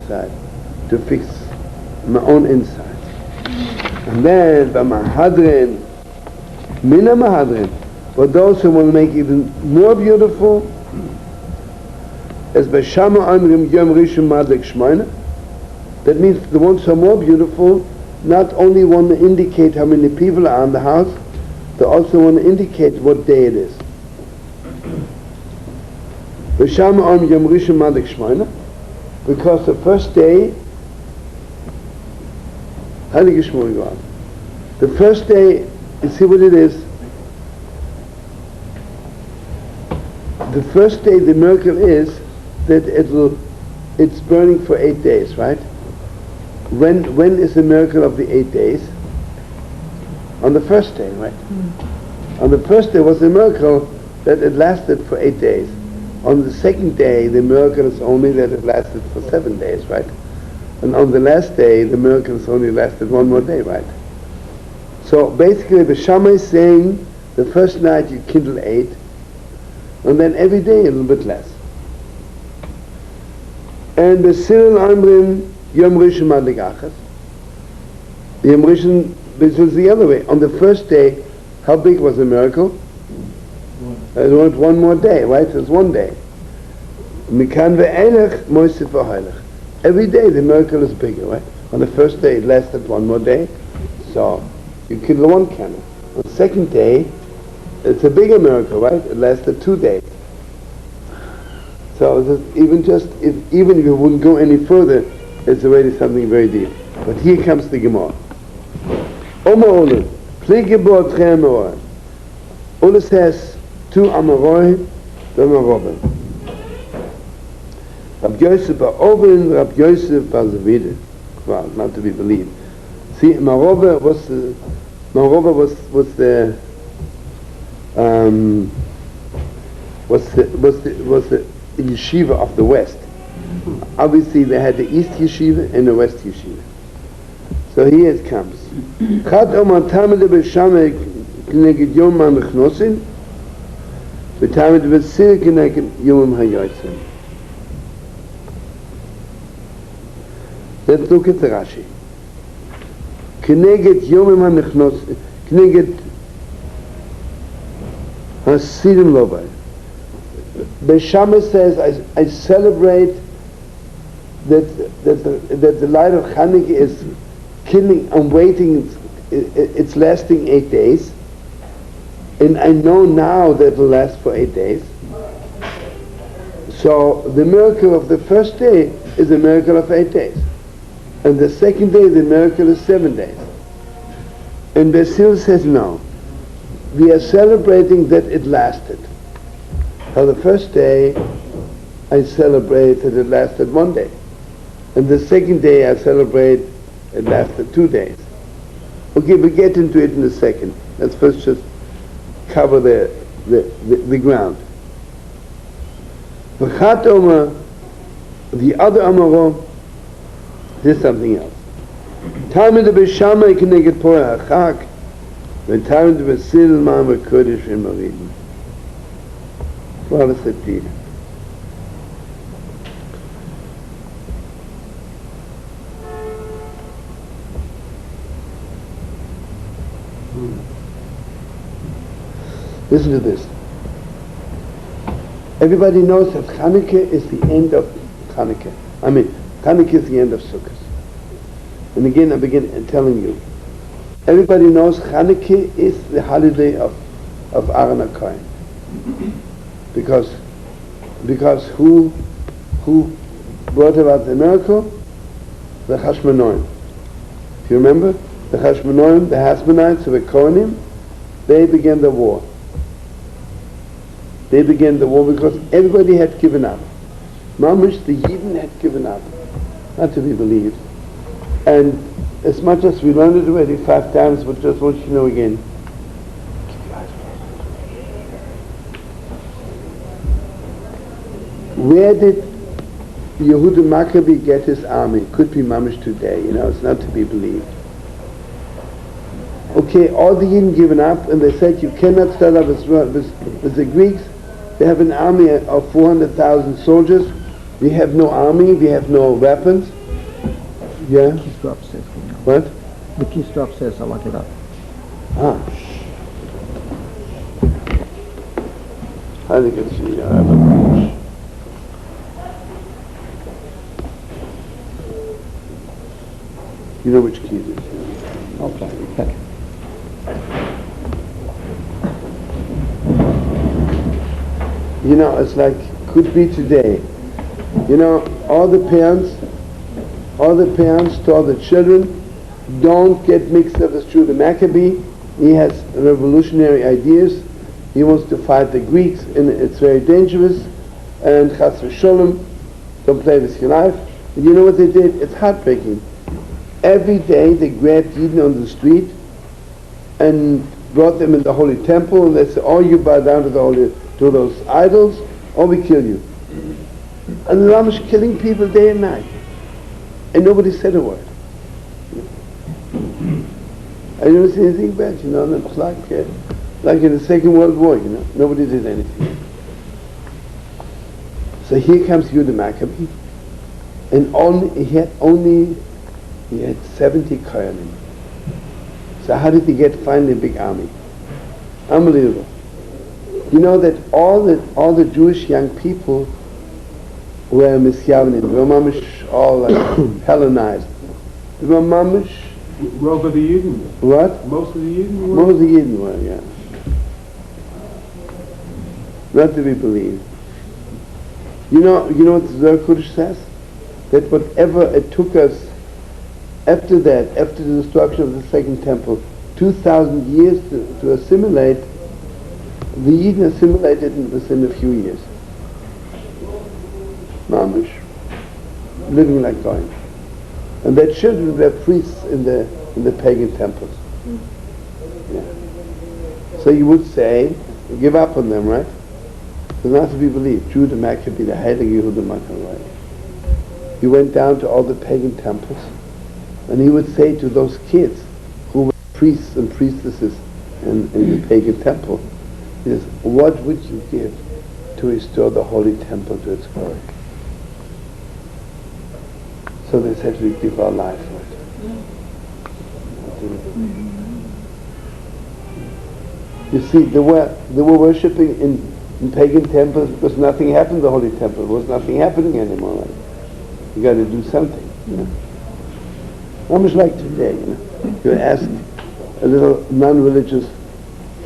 outside to fix my own inside. And then, Mahadrin, Mina Mahadrin, for those who want to make it even more beautiful, as Beshama Amrim Yom Rishon Madlik Shmoina, that means the ones who are more beautiful not only want to indicate how many people are in the house, they also want to indicate what day it is. Beshama Amrim Yom Rishon Madlik Shmoina, because the first day, the first day, you see what it is? The first day, the miracle is that it's burning for 8 days, right? When is the miracle of the 8 days? On the first day, right? On the first day was the miracle that it lasted for 8 days. On the second day, the miracle is only that it lasted for 7 days, right? And on the last day, the miracle has only lasted 1 more day, right? So basically, the Shammai is saying the first night you kindle 8, and then every day a little bit less. And the Cyril Amrim Yom Rishon Madlik Achas. The Yom Rishon, this was the other way. On the first day, how big was the miracle? It was 1 more day, right? It was 1 day. Mikan ve'elech moisif v'hailech. Every day the miracle is bigger, right? On the first day it lasted 1 more day, so you kindle 1 candle. On the second day, it's a bigger miracle, right? It lasted 2 days. So even if you wouldn't go any further, it's already something very deep. But here comes the Gemara. Oma Ole, Plege Boatchem Oa. Ole says 2 Amaroi, Amarobin. Rabbi Yosef Ba'Oven, Rabbi Yosef Ba'Zavide. Well, not to be believed. See, Marova was the yeshiva of the West. Obviously, they had the East Yeshiva and the West Yeshiva. So here it comes. Chad Omar Tamid B'Shameh K'neged Yom HaNechnosin V'Tamid B'Sir K'neged Yom HaYotzim. Let's look at the Rashi. K'neged Yom HaNechnosin K'neged Hasidim Lobai. B'Shameh says, I celebrate that the light of Chanukah is killing and waiting, it's lasting 8 days, and I know now that it will last for 8 days. So the miracle of the first day is a miracle of 8 days, and the second day the miracle is 7 days. And Basil says no, we are celebrating that it lasted. So the first day I celebrate that it lasted 1 day, and the second day I celebrate it lasted 2 days. Okay, we'll get into it in a second. Let's first just cover the ground. V'chat Omer, the other Amaro, is something else. Tamid b'Shamai k'neged Porah HaChak, v'tamid b'Sil Ma'amar Kodesh v'Marim. What does it mean? Listen to this. Everybody knows that Chanukah is the end of Chanukah. Chanukah is the end of Sukkot. And again, I begin telling you. Everybody knows Chanukah is the holiday of Aaron HaKohen. Because who brought about the miracle? The Hashmonaim. Do you remember? The Hashmonaim, the Hasmonites, who were Kohanim, they began the war. They began the war because everybody had given up. Mamish, the Yidden had given up. Not to be believed. And as much as we learned it already 5 times, but just want you to know again. Where did Yehuda Maccabi get his army? Could be Mamish today, it's not to be believed. Okay, all the Yidden given up, and they said you cannot start up with the Greeks. They have an army of 400,000 soldiers. We have no army, we have no weapons. Yeah? The keys upstairs. What? The keys upstairs, I'll lock it up. Ah. I think it's you know which key it is. Okay. Okay. You know, it's like, could be today. You know, all the parents told the children, don't get mixed up with Judah Maccabee. He has revolutionary ideas. He wants to fight the Greeks, and it's very dangerous. And Chas v'Sholem, don't play with your life. And you know what they did? It's heartbreaking. Every day they grabbed Yidden on the street and brought them in the holy temple, and they said, "Oh, you bow down to those idols, or we kill you." And the Ram is killing people day and night, and nobody said a word. I didn't see anything bad, you know. And it was like in the Second World War, you know, nobody did anything. So here comes Yehuda Maccabee, and he had 70 Kohanim. So how did he get finally a big army? Unbelievable. You know that all the Jewish young people were Misyavnim. They were mamish all like Hellenized. They were mamish. Most of the Yidden. What? Most of the Yidden were? Most of the Yidden were, yeah. Not to be believed. You know what the Zohar Kodesh says? That whatever it took us after that, after the destruction of the Second Temple, 2,000 years to assimilate, the Yidden assimilated within a few years. Mamish. Living like Goyim. And their children were priests in the pagan temples. Yeah. So you would say, give up on them, right? It's not to be believed. Judah Maccabee, the Heilige Yehuda Maccabee, right? He went down to all the pagan temples, and he would say to those kids who were priests and priestesses in the pagan temple, he says, what would you give to restore the holy temple to its glory? So they said, we give our life for it. You see, they were worshipping in pagan temples because nothing happened in the holy temple. There was nothing happening anymore. Right? You got to do something. You know? Almost like today, you know. You ask a little non-religious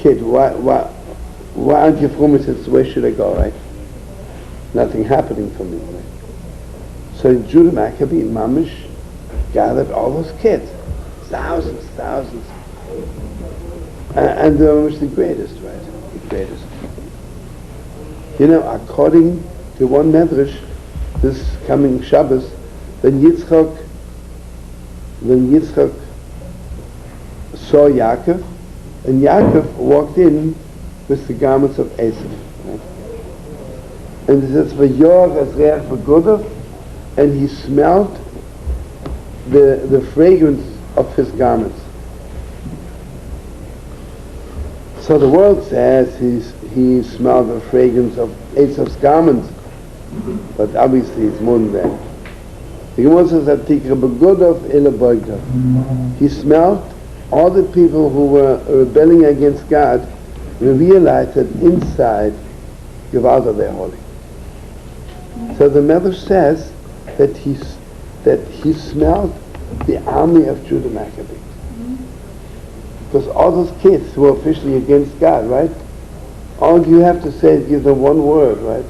kid, why aren't you from? He says, where should I go, right? Nothing happening for me, right? So Judah Maccabee, Mamish, gathered all those kids, thousands. And they were the greatest, right? The greatest. You know, according to one medrash, this coming Shabbos, when Yitzchak saw Yaakov, and Yaakov walked in with the garments of Esav. Right? And it says, "V'yor as reach v'godav," and he smelled the fragrance of his garments. So the world says he smelled the fragrance of Esav's garments, but obviously it's more than that. The Gemara says that he smelled all the people who were rebelling against God and realized that inside Gevalt they're holy. So the Medrash says that he smelled the army of Judah Maccabee. Because all those kids who were officially against God, right? All you have to say is give them one word, right?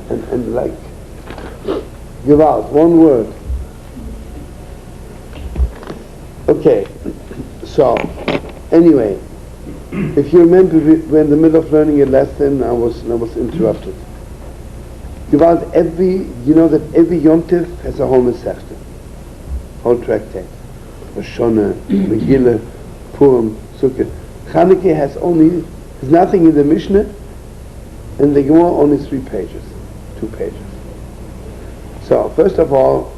And like, give out one word. Okay, so anyway, if you remember, we're in the middle of learning a lesson. I was interrupted. Give out you know that every Yom Tov has a whole Masechta, whole tractate. Rosh Hashanah, Megillah, Purim, Sukkot. Channukah has nothing in the Mishnah, and the Gemara only 2 pages. So first of all,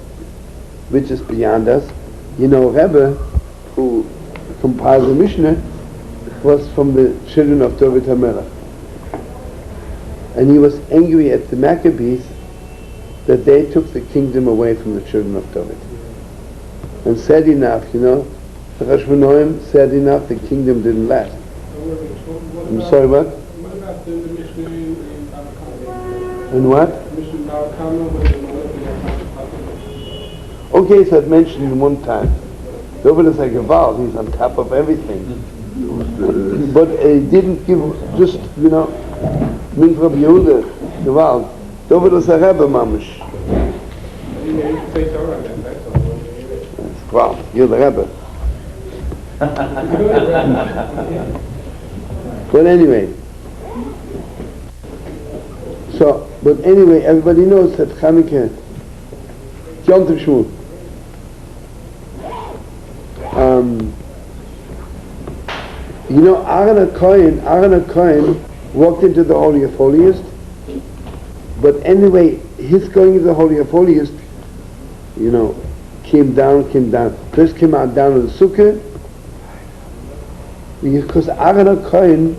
which is beyond us, you know, Rebbe, who compiled the Mishnah, was from the children of David HaMelech. And he was angry at the Maccabees that they took the kingdom away from the children of David. And sad enough, the Hashmonaim, sad enough, the kingdom didn't last. I'm sorry, what? What about the Mishnah in Barakama? And what? Mishnah in Barakama with the Okay, so I've mentioned it one time. David is like a Val, he's on top of everything. But he didn't give, just, Min Rabbi Yehuda, the Val. David is a Rebbe, mamish. You can say Torah then, that's all. Wow, you're the Rebbe. But anyway, everybody knows that Channukah, Yom Tov Shmuel. Aaron HaKohen walked into the Holy of Holiest, but anyway, his going into the Holy of Holiest, came down. First came out down in the Sukkah, because Aaron HaKohen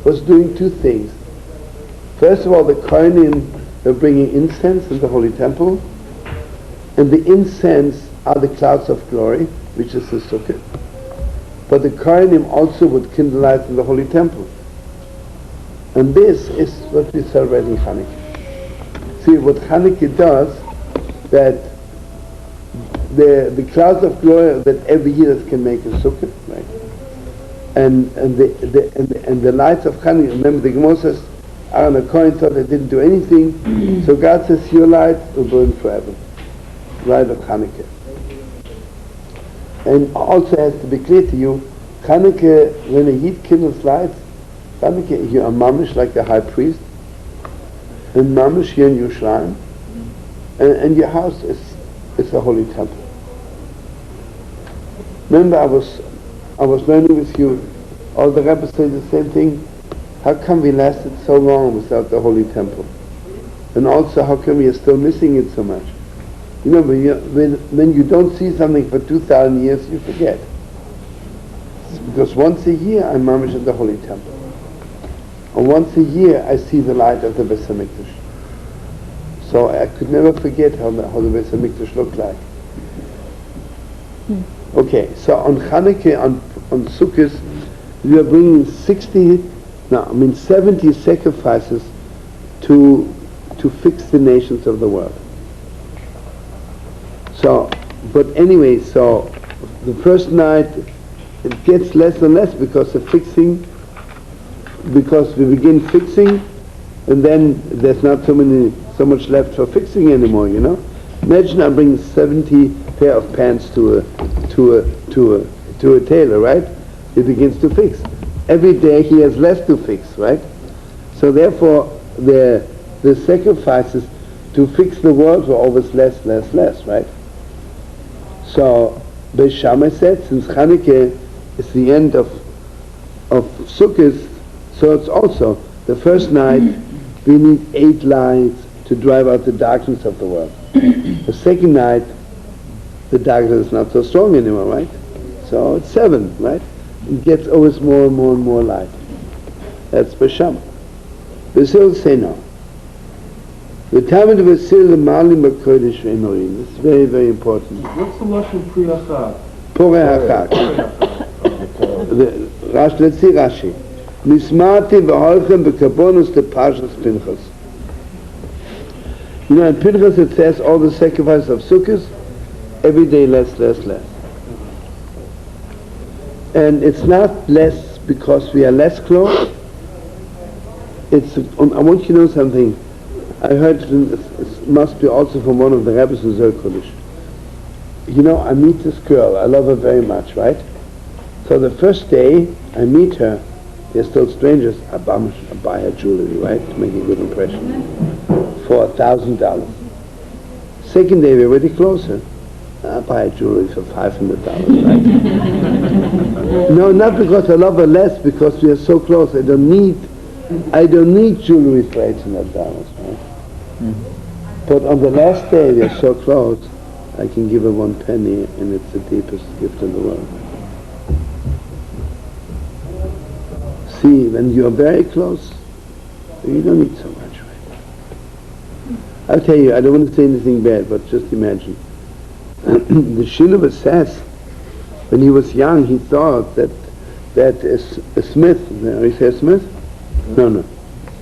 was doing two things. First of all, the Kohanim were bringing incense in the Holy Temple, and the incense are the clouds of glory, which is the Sukkah. But the Kohanim also would kindle lights in the Holy Temple. And this is what we celebrate in Chanukah. See, what Chanukah does, that the clouds of glory that every year can make a Sukkah, right? And the lights of Chanukah, remember the Gemara says, Aaron HaKohen thought they didn't do anything, so God says, your light will burn forever. Light of Chanukah. And also has to be clear to you, Chanukah, when a Yid kindles lights, Chanukah, you are mamish like a high priest, and mamish here in Yerushalayim, and your house is a holy temple. Remember, I was learning with you, all the rabbis say the same thing. How come we lasted so long without the holy temple? And also, how come we are still missing it so much? When you don't see something for 2,000 years, you forget. It's because once a year, I'm mamish at the Holy Temple. And once a year, I see the light of the Beis HaMikdash. So I could never forget how the Beis HaMikdash looked like. Okay, so on Chanukah, on Sukkot, we are bringing 70 sacrifices to fix the nations of the world. So the first night it gets less and less because we begin fixing, and then there's not so much left for fixing anymore. Imagine I'm bringing 70 pair of pants to a tailor, right? He begins to fix. Every day he has less to fix, right? So therefore the sacrifices to fix the world were always less, right? So Beis Shammai said, since Chanukah is the end of Sukkot, so it's also the first night we need 8 lights to drive out the darkness of the world. The second night the darkness is not so strong anymore, right? So it's 7, right? It gets always more and more and more light. That's Beis Shammai. Beis Hillel say no. The time of the Beis Hillel Malim B'Kodesh V'Emorim. This is very, very important. What's the Lashon Pri Achak? Porei Achak. Let's see Rashi. Nismati v'holchem b'karbonus to Parshas Pinchas. In Pinchas it says all the sacrifices of Sukkot, every day less. And it's not less because we are less close. I want you to know something. I heard it must be also from one of the rabbis in Zer Kodesh. I meet this girl. I love her very much, right? So the first day I meet her, they're still strangers. I buy her jewelry, right, to make a good impression, for $1,000. Second day we're already closer. I buy her jewelry for $500, right? No, not because I love her less, because we are so close. I don't need jewelry for $800, right? But on the last day we are so close, I can give her 1 penny, and it's the deepest gift in the world. See, when you are very close, you don't need so much, right? I'll tell you, I don't want to say anything bad, but just imagine. The Shilva says, when he was young, he thought that a smith, you say a smith? No.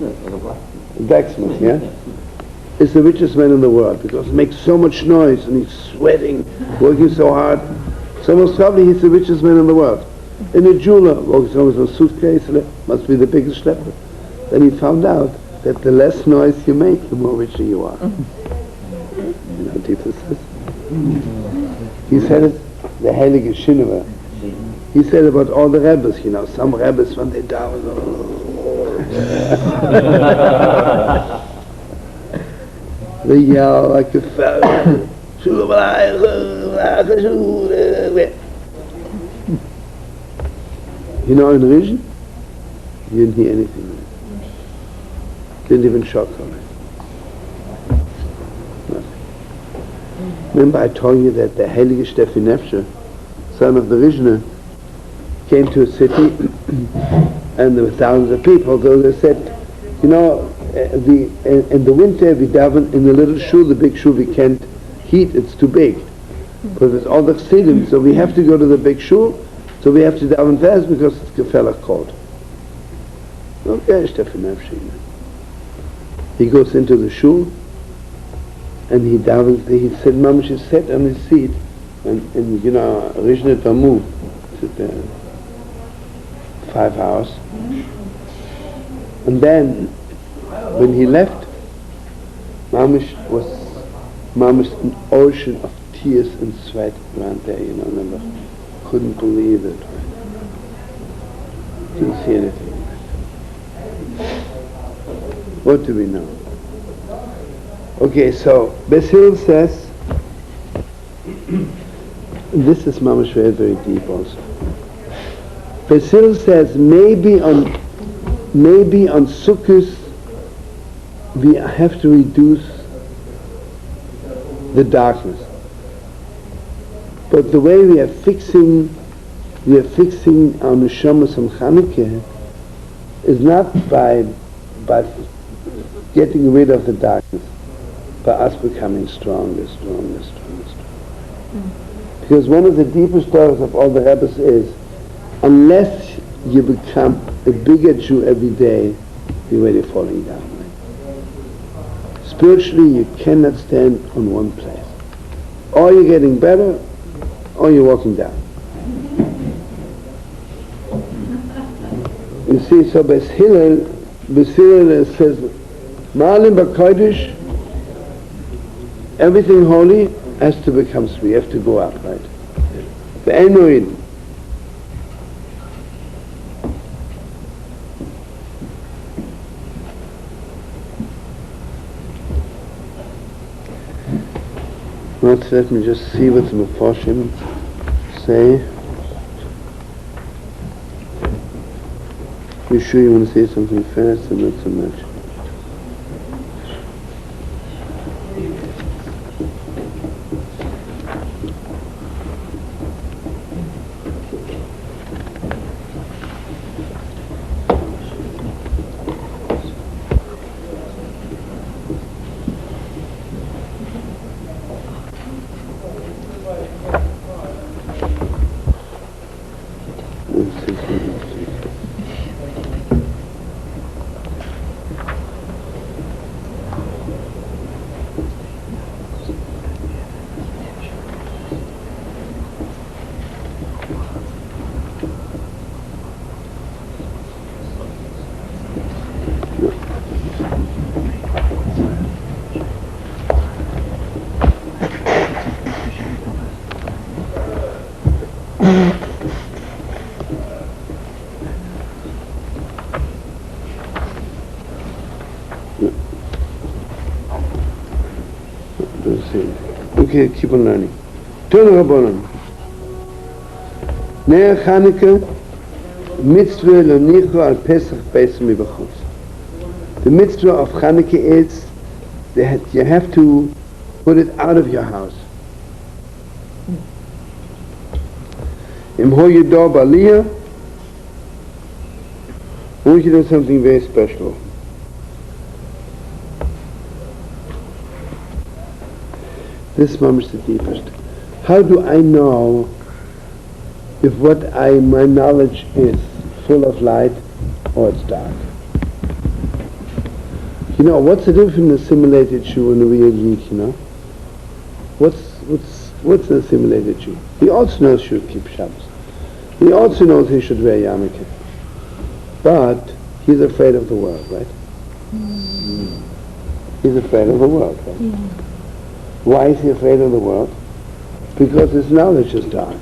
A blacksmith, yeah? Is the richest man in the world because he makes so much noise and he's sweating, working so hard. So most probably he's the richest man in the world. In a jeweler, walks around with a suitcase, must be the biggest schlepper. Then he found out that the less noise you make, the more richer you are. You know what Jesus says? He said it, the Heilige Channukah. He said about all the Rebbes, some Rebbes when they down. They yell like a fellow. In Rishon, you didn't hear anything. Didn't even shock on it. Nothing. Remember I told you that the Heilige Steffi Nefshe, son of the Rishner, came to a city and there were thousands of people, so they said, in the winter we daven in the little shul, the big shul we can't heat, it's too big. But there's all the chassidim, so we have to go to the big shul, so we have to daven fast because it's gefellach cold. Okay, Steffi Nefshe. He goes into the shul and he davens, he said, Mamash is sat on his seat and Rishner Tamu, sit there 5 hours. And then when he left, Mamash was an ocean of tears and sweat around there, remember? Couldn't believe it. Didn't see anything. What do we know? Okay, so Basil says, this is mamash very, very deep also. Basil says maybe on Sukkot we have to reduce the darkness. But the way we are fixing our neshamas on Channukah is not by getting rid of the darkness, by us becoming stronger. Because one of the deepest stories of all the Rebbes is, unless you become a bigger Jew every day, you're already falling down. Spiritually, you cannot stand on one place. Or you're getting better, or you're walking down. You see, so Hillel says, Ma'alim b'kodesh, everything holy has to become sweet. You have to go up, right? Ve'enu yin. Let me just see what the Mefarshim say. You sure you want to say something fast and not so much? Okay, keep on learning. Turn Rabbanon. Ner Channukah, mitzvah lonicho al Pesach beis mibachutz. The mitzvah of Channukah is that you have to put it out of your house. Im ho yedor b'aliyah, I want you to do something very special. This mom is the deepest. How do I know if my knowledge is full of light or it's dark? You know, what's the difference in a simulated Jew and a real geek, you know? What's an assimilated Jew? He also knows he should keep Shabbos. He also knows he should wear yarmulke. But he's afraid of the world, right? He's afraid of the world, right? Yeah. Why is he afraid of the world? Because his knowledge is dark.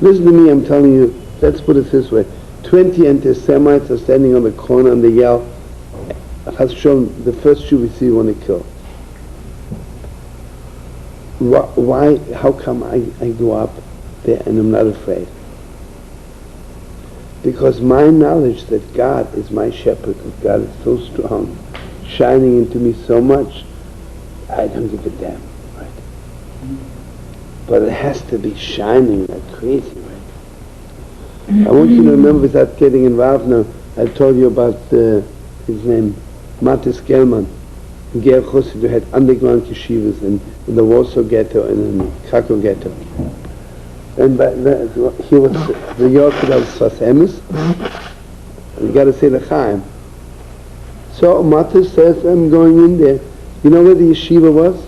Listen to me, I'm telling you, let's put it this way. 20 anti-Semites are standing on the corner and they yell, Hashem, the first Jew we see we want to kill. Why, how come I go up there and I'm not afraid? Because my knowledge that God is my shepherd, that God is so strong, shining into me so much, I don't give a damn, right? But it has to be shining like crazy, right? I want you to remember, without getting involved now, I told you about his name, Matis Gelman, Ger Chossid, who had underground yeshivas in the Warsaw Ghetto and in the Krakow Ghetto. And he was the Yorker of Sfas Emes. You got to say the Chaim. So Matis says, I'm going in there. You know where the yeshiva was?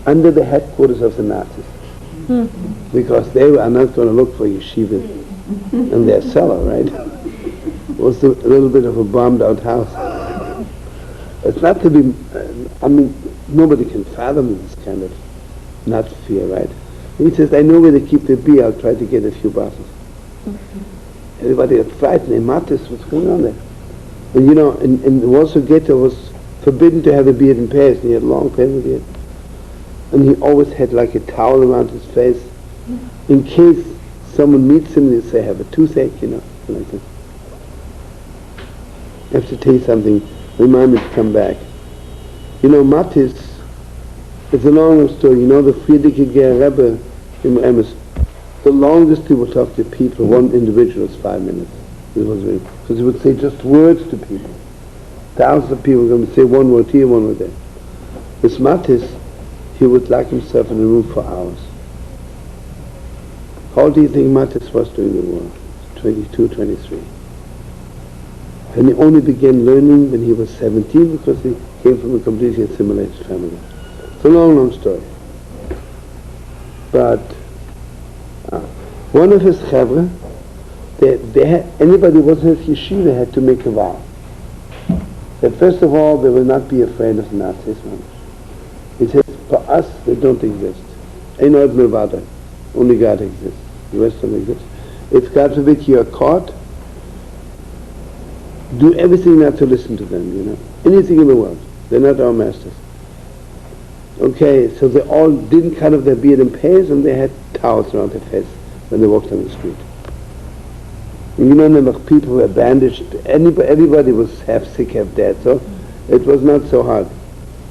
Under the headquarters of the Nazis. Because they are not going to look for yeshivas in their cellar, right? It was a little bit of a bombed out house. It's not to be, nobody can fathom this kind of not fear, right? And he says, I know where they keep the beer, I'll try to get a few bottles. Everybody got frightened, they Matis, what's going on there? And you know, in the Warsaw Ghetto was forbidden to have a beard in Paris, and he had long pale beard. And he always had like a towel around his face, in case someone meets him, they say, have a toothache, you know, like that. I have to tell you something, remind me to come back. You know, Matis, it's a long story. You know, the Friedrich Ger Rebbe in Emes, the longest he would talk to people, one individual, was 5 minutes. It was really, because he would say just words to people. Thousands of people were going to say one word here, one word there. With Matis, he would lock himself in a room for hours. How old do you think Matis was during the war? 22, 23. And he only began learning when he was 17 because he came from a completely assimilated family. It's a long, long story. But one of his chavre, anybody who was in his yeshiva had to make a vow. That first of all, they will not be afraid of the Nazis. He says, for us, they don't exist. Ein od milvado. Only God exists. The rest don't exist. If God forbid you are caught, do everything not to listen to them, you know. Anything in the world. They're not our masters. Okay, so they all didn't cut off their beard in pairs and they had towels around their face when they walked on the street. And you know, people were bandaged. Everybody was half sick, half dead, so it was not so hard.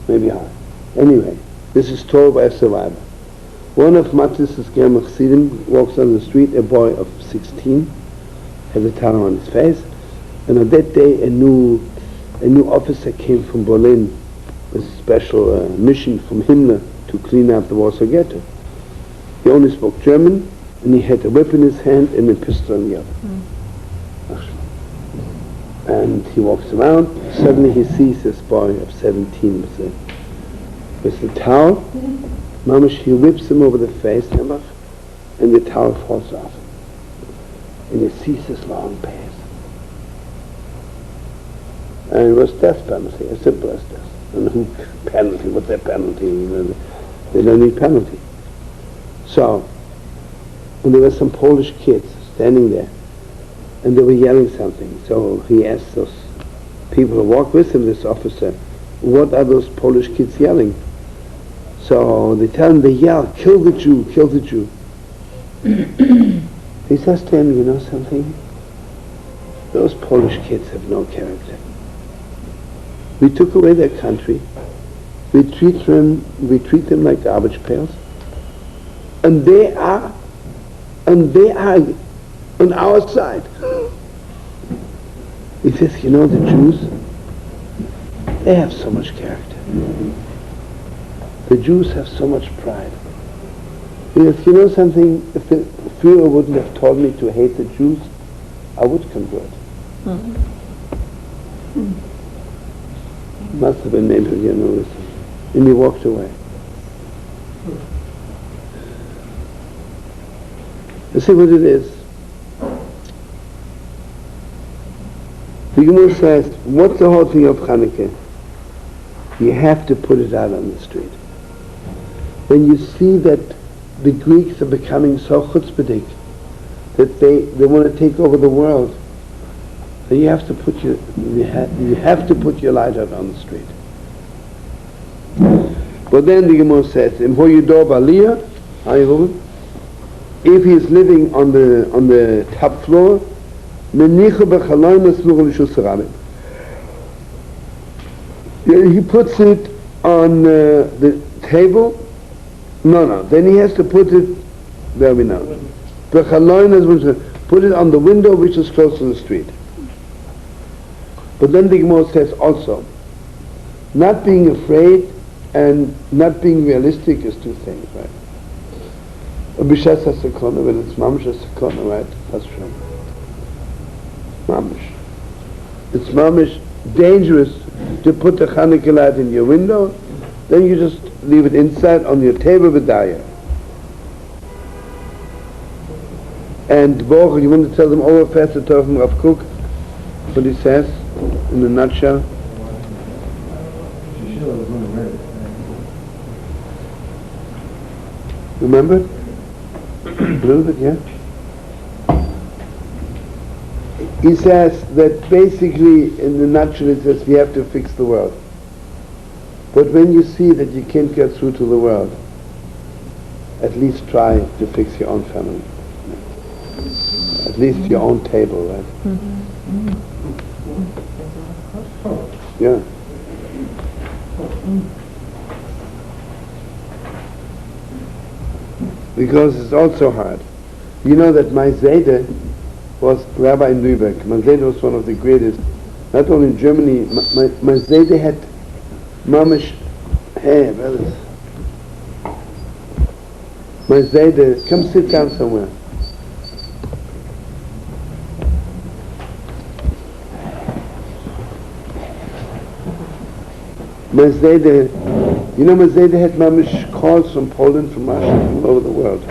Maybe hard. Anyway, this is told by a survivor. One of Matis's German Chassidim walks on the street, a boy of 16, has a towel on his face, and on that day a new officer came from Berlin with a special mission from Himmler to clean up the Warsaw Ghetto. He only spoke German, and he had a whip in his hand and a pistol in the other. And he walks around, suddenly he sees this boy of 17 with the towel. Mamash, he whips him over the face, and the towel falls off. And he sees this long path. And it was death penalty, as simple as death. And who penalty? What's their penalty? They don't need penalty. So, and there were some Polish kids standing there, and they were yelling something. So he asked those people who walked with him, this officer, what are those Polish kids yelling? So they tell him, they yell, kill the Jew, kill the Jew. He says to him, you know something? Those Polish kids have no character. We took away their country. We treat them like garbage pails. And they are on our side. He says, you know, the Jews, they have so much character. The Jews have so much pride. Because you know something, if the Führer wouldn't have told me to hate the Jews, I would convert. Must have been maybe, you know, and he walked away. You see what it is? The Gemara says, what's the whole thing of Channukah? You have to put it out on the street. When you see that the Greeks are becoming so chutzpahdik, that they want to take over the world, then you have to put your light out on the street. But then the Gemara says, if he is living on the top floor, he puts it on the table. No, then he has to put it, there we know. Put it on the window which is close to the street. But then the Gemara says also, not being afraid and not being realistic is two things, right? B'shas ha'sekona, when it's mamish ha'sekona, right? That's true. Mamish. It's mamish dangerous to put the Channukah light in your window, then you just leave it inside on your table with daya. And Borch, you want to tell them over fast the Torah from Rav Kook, what he says in a nutshell? Remember? A little bit, yeah? He says that basically, in the nutshell, it says we have to fix the world. But when you see that you can't get through to the world, at least try to fix your own family. At least your own table, right? Yeah. Because it's also hard. You know that my Zayde was rabbi in Lübeck. My Zayde was one of the greatest, not only in Germany. My Zayde had mamish, hey brothers, my Zayde, come sit down somewhere. My Zayde, you know, my Zayde had mamish calls from Poland, from Russia, from all over the world.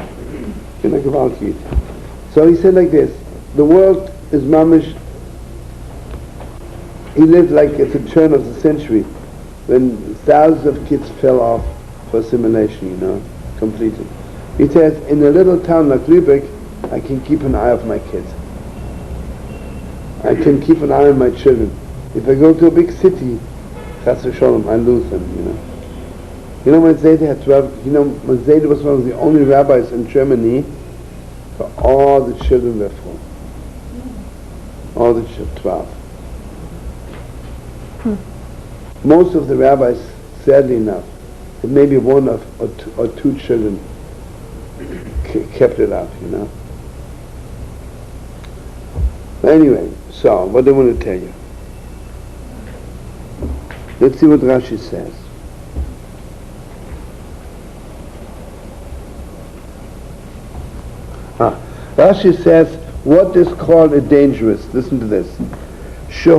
So he said like this, the world is mamish, he lived like at the turn of the century, when thousands of kids fell off for assimilation, you know, completely. He says, in a little town like Lübeck, I can keep an eye on my kids. I can keep an eye on my children. If I go to a big city, Chas v'sholom, I lose them, you know. You know, my Zayde had 12, you know, my Zayde was one of the only rabbis in Germany where all the children were full. All the children, 12. Most of the rabbis, sadly enough, had maybe one or two children kept it up, you know. Anyway, so, what do I want to tell you? Let's see what Rashi says. Rashi says, what is called a dangerous? Listen to this. There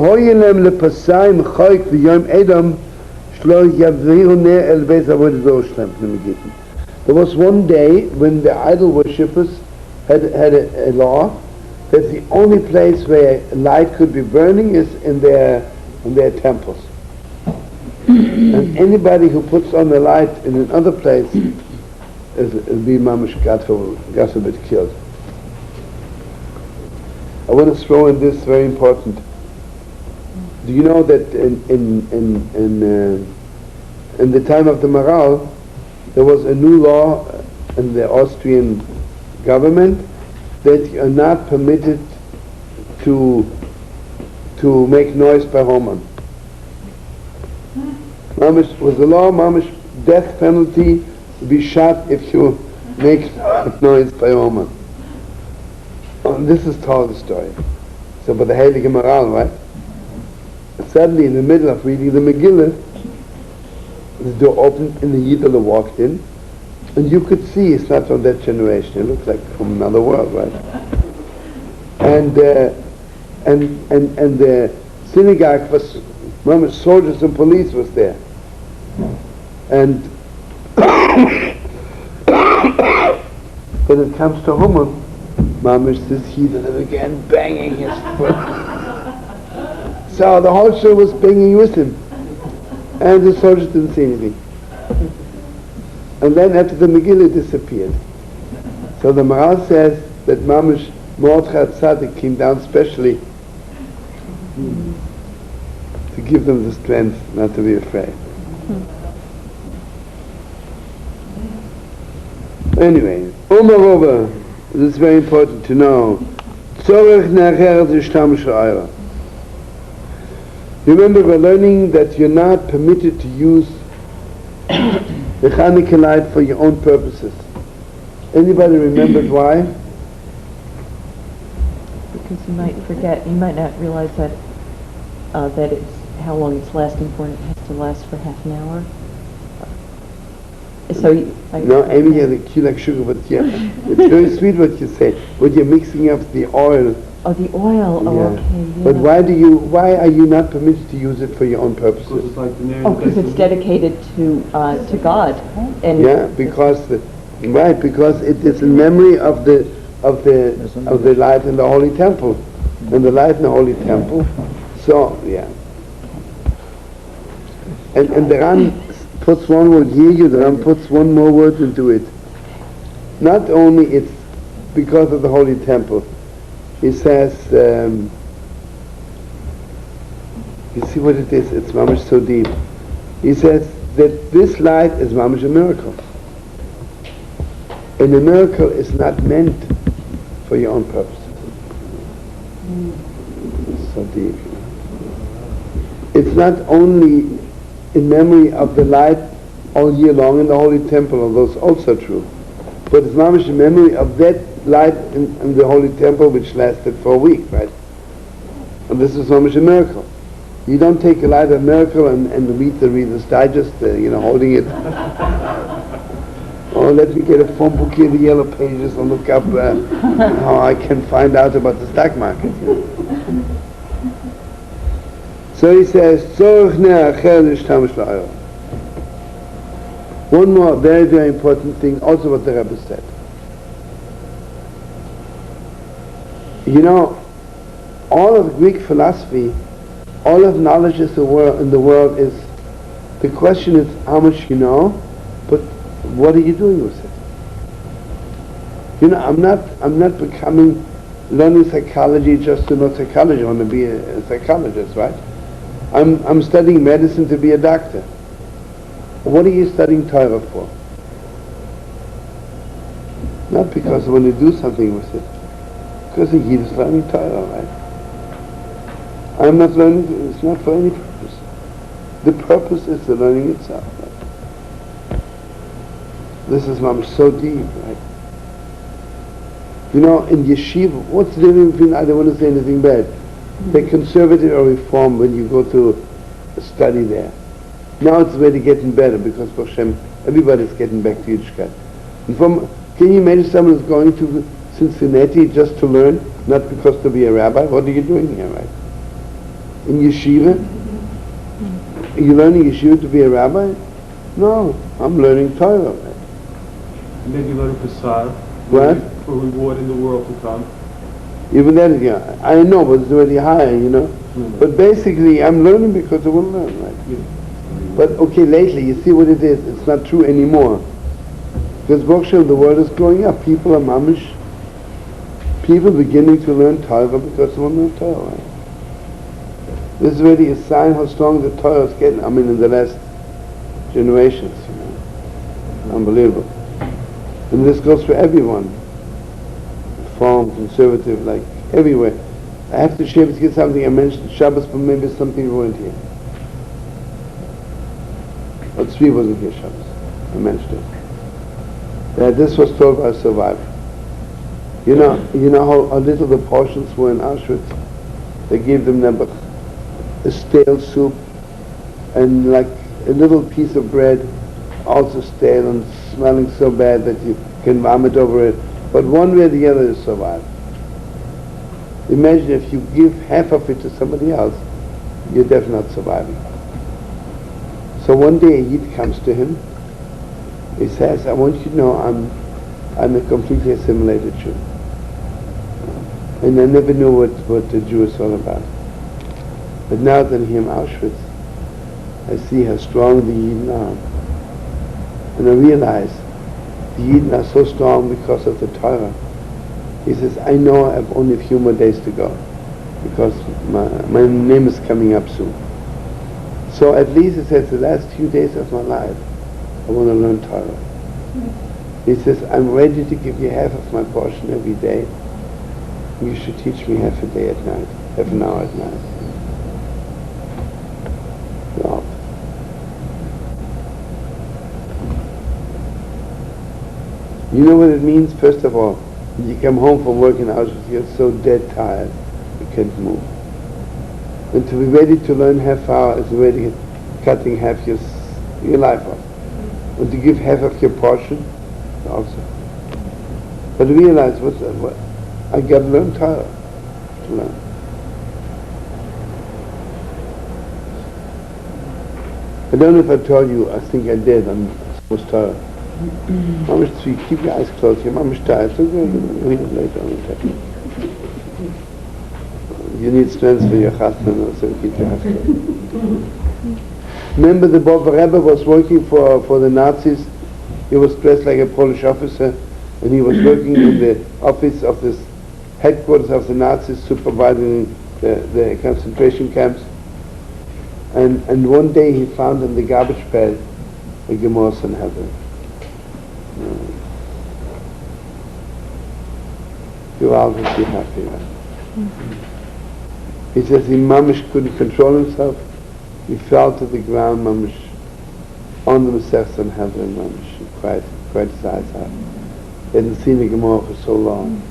was one day when the idol worshippers had a law that the only place where light could be burning is in their temples. And anybody who puts on the light in another place will be mamish God forbid killed. I want to throw in this very important. Do you know that in the time of the Maral, there was a new law in the Austrian government that you are not permitted to make noise by Roman. Mamish was the law, mamish death penalty to be shot if you make noise by Roman. This is told the story. So by the Heilige Maral, right? Suddenly in the middle of reading the Megillah, the door opened and the Yidden walked in, and you could see it's not from that generation. It looks like from another world, right? And the synagogue was, remember, soldiers and police was there, and when it comes to Humam, Mamish says he again banging his foot. So the whole show was banging with him, and the soldiers didn't say anything. And then after the Megillah disappeared. So the Maral says that Mamish Mordechai Tzaddik came down specially to give them the strength not to be afraid. Anyway, Umarova, this is very important to know. Tzorech ne'acher z'shtam sh'ayra. Remember, we're learning that you're not permitted to use the Channukah light for your own purposes. Anybody remembered why? Because you might forget, you might not realize that that it's how long it's lasting for, and it has to last for half an hour. So no, Amy has a cue like sugar, but yeah, it's very sweet what you say. But you're mixing up the oil. Oh, the oil. Yeah. Oh, okay. Yeah. But why are you not permitted to use it for your own purposes? Because it's dedicated to God. And yeah, because because it is in memory of the light in the Holy Temple, and the light in the Holy Temple. So yeah, and the Ran puts one word here, the Ran puts one more word into it. Not only it's because of the Holy Temple. He says, you see what it is? It's mamish so deep. He says that this light is mamish a miracle. And a miracle is not meant for your own purposes. It's so deep. It's not only in memory of the light all year long in the Holy Temple, although it's also true, but it's mamish in memory of that light in the Holy Temple which lasted for a week, right? And this is mamish a miracle. You don't take a light of miracle and read the Reader's Digest, holding it. Oh, let me get a phone book here, the yellow pages, and look up how I can find out about the stock market. So he says, one more very, very important thing, also what the Rebbe said. All of Greek philosophy, all of knowledge in the world is, the question is how much you know, but what are you doing with it? I'm not learning psychology just to know psychology. I want to be a psychologist, right? I'm studying medicine to be a doctor. What are you studying Torah for? Not because I want to do something with it. Because the Yid is learning Torah, right? I'm not learning, it's not for any purpose. The purpose is the learning itself, right? This is so deep, right? In yeshiva, what's the difference between, I don't want to say anything bad, the conservative or reform when you go to study there. Now it's really getting better because Baruch Hashem, everybody's getting back to Yiddishkeit. Can you imagine someone who's going to Cincinnati just to learn, not because to be a rabbi? What are you doing here, right? In yeshiva? Are you learning yeshiva to be a rabbi? No, I'm learning Torah, right? And then you learn Pesach. What? For reward in the world to come. Even that, yeah, I know, but it's already higher, Mm-hmm. But basically, I'm learning because I want to learn, right? Yeah. But okay, lately, you see what it is. It's not true anymore. Because Baruch Hashem, the world is growing up. People are mamish. People beginning to learn Torah because they want to learn Torah, right? This is really a sign how strong the Torah is getting. In the last generations, Unbelievable. And this goes for everyone. Reform, conservative, like everywhere. I have to share with you something. I mentioned Shabbos, but maybe some people weren't here. But Tzvi wasn't here Shabbos. I mentioned it. This was told by a survivor. You know how little the portions were in Auschwitz? They gave them a stale soup and like a little piece of bread, also stale and smelling so bad that you can vomit over it. But one way or the other you survive. Imagine if you give half of it to somebody else, you're definitely not surviving. So one day a Yid comes to him. He says, I want you to know I'm a completely assimilated Jew. And I never knew what the Jew is all about. But now that I'm here in Auschwitz, I see how strong the Yidden are. And I realize the Yidden are so strong because of the Torah. He says, I know I have only a few more days to go because my name is coming up soon. So at least he says, the last few days of my life, I want to learn Torah. He says, I'm ready to give you half of my portion every day. You should teach me half a day at night, half an hour at night. Well, you know what it means? First of all, when you come home from work in Auschwitz, you're so dead tired, you can't move. And to be ready to learn half hour is already cutting half your life off. And to give half of your portion, also. But realize what I got to learn Torah to learn. I don't know if I told you, I think I did on Torah. Mama's sweet, keep your eyes closed here. Mama's tired, so we'll read it later on. You need strength for your chassan, so keep your eyes closed. Remember the Bob Rebbe was working for the Nazis. He was dressed like a Polish officer, and he was working in the office of this headquarters of the Nazis, supervising the concentration camps. And one day he found in the garbage bag a Gemara Sanhedrin. You all would be happy, right? He says he mamish couldn't control himself. He fell to the ground, mamish, on the Masech Sanhedrin, mamish, and cried his eyes out. He hadn't seen the Gemara for so long.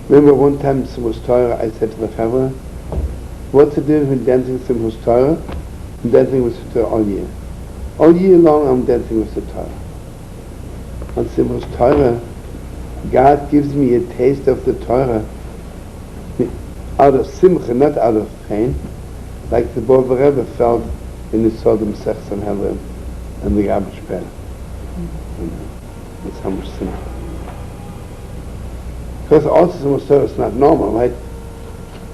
Remember one time Simchas Torah, I said to the Chavra, what's the difference between dancing Simchas Torah and dancing with the Torah all year? All year long I'm dancing with the Torah. On Simchas Torah, God gives me a taste of the Torah out of simcha, not out of pain, like the Bob Rebbe felt in the Sodom Sech Sanhedrin and the garbage bag. That's how much simcha. Because also Simchas Torah is not normal, right?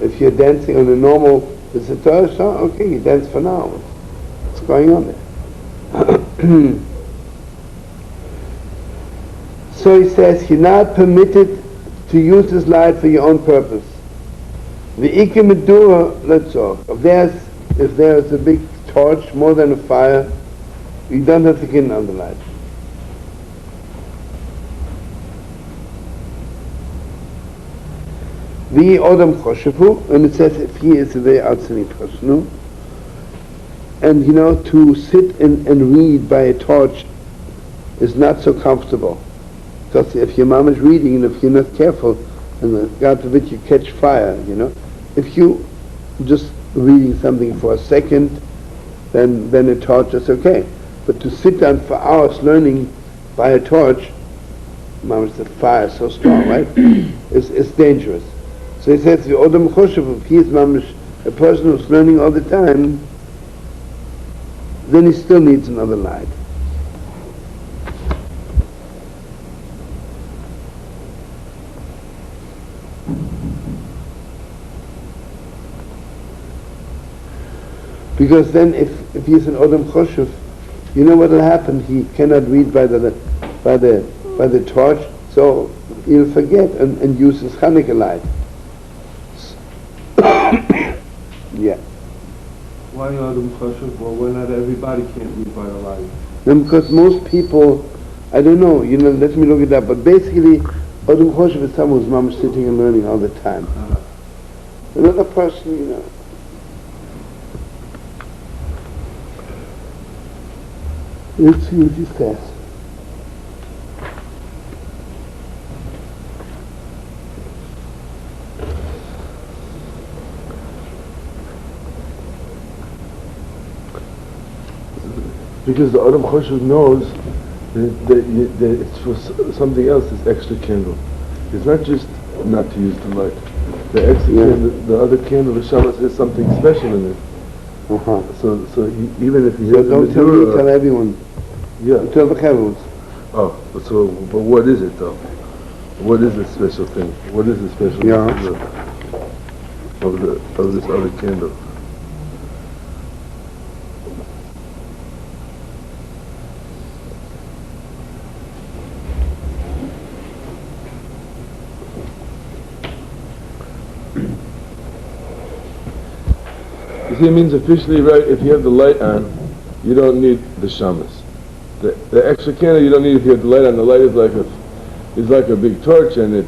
If you're dancing on a normal, it's a Torah song, okay, you dance for now. What's going on there? So he says, you're not permitted to use this light for your own purpose. The Ikemedura, let's talk. If there's a big torch, more than a fire, you don't have to get another light. The Odom Choshefu, and it says if he is a very outstanding person, and to sit and read by a torch is not so comfortable. Because if your mom is reading and if you're not careful, and God forbid you catch fire, if you just reading something for a second, then a torch is okay. But to sit down for hours learning by a torch, mama's the fire is so strong, right? It's dangerous. So he says, the Odom Choshev, if he is mamash, a person who's learning all the time, then he still needs another light. Because then if he's an Odom Choshev, you know what will happen? He cannot read by the torch, so he'll forget and use his Channukah light. Yeah. Why Odom Choshev? Well, why not everybody can't read by the light? No, because most people, I don't know, let me look it up, but basically Odom Choshev is someone who's mom sitting and learning all the time. Another person, let's see what he says. Because the Adam Choshev knows that it's for something else, this extra candle. It's not just not to use the light. The extra candle, the other candle, the Shabbos, has something special in it. So even if he has don't tell me, tell everyone. Yeah. Tell the Chavos. Oh, but what is it though? What is the special thing? What is the special of this other candle? You see, it means officially, right, if you have the light on, you don't need the shamas. The extra candle you don't need if you have the light on. The light is like a big torch, and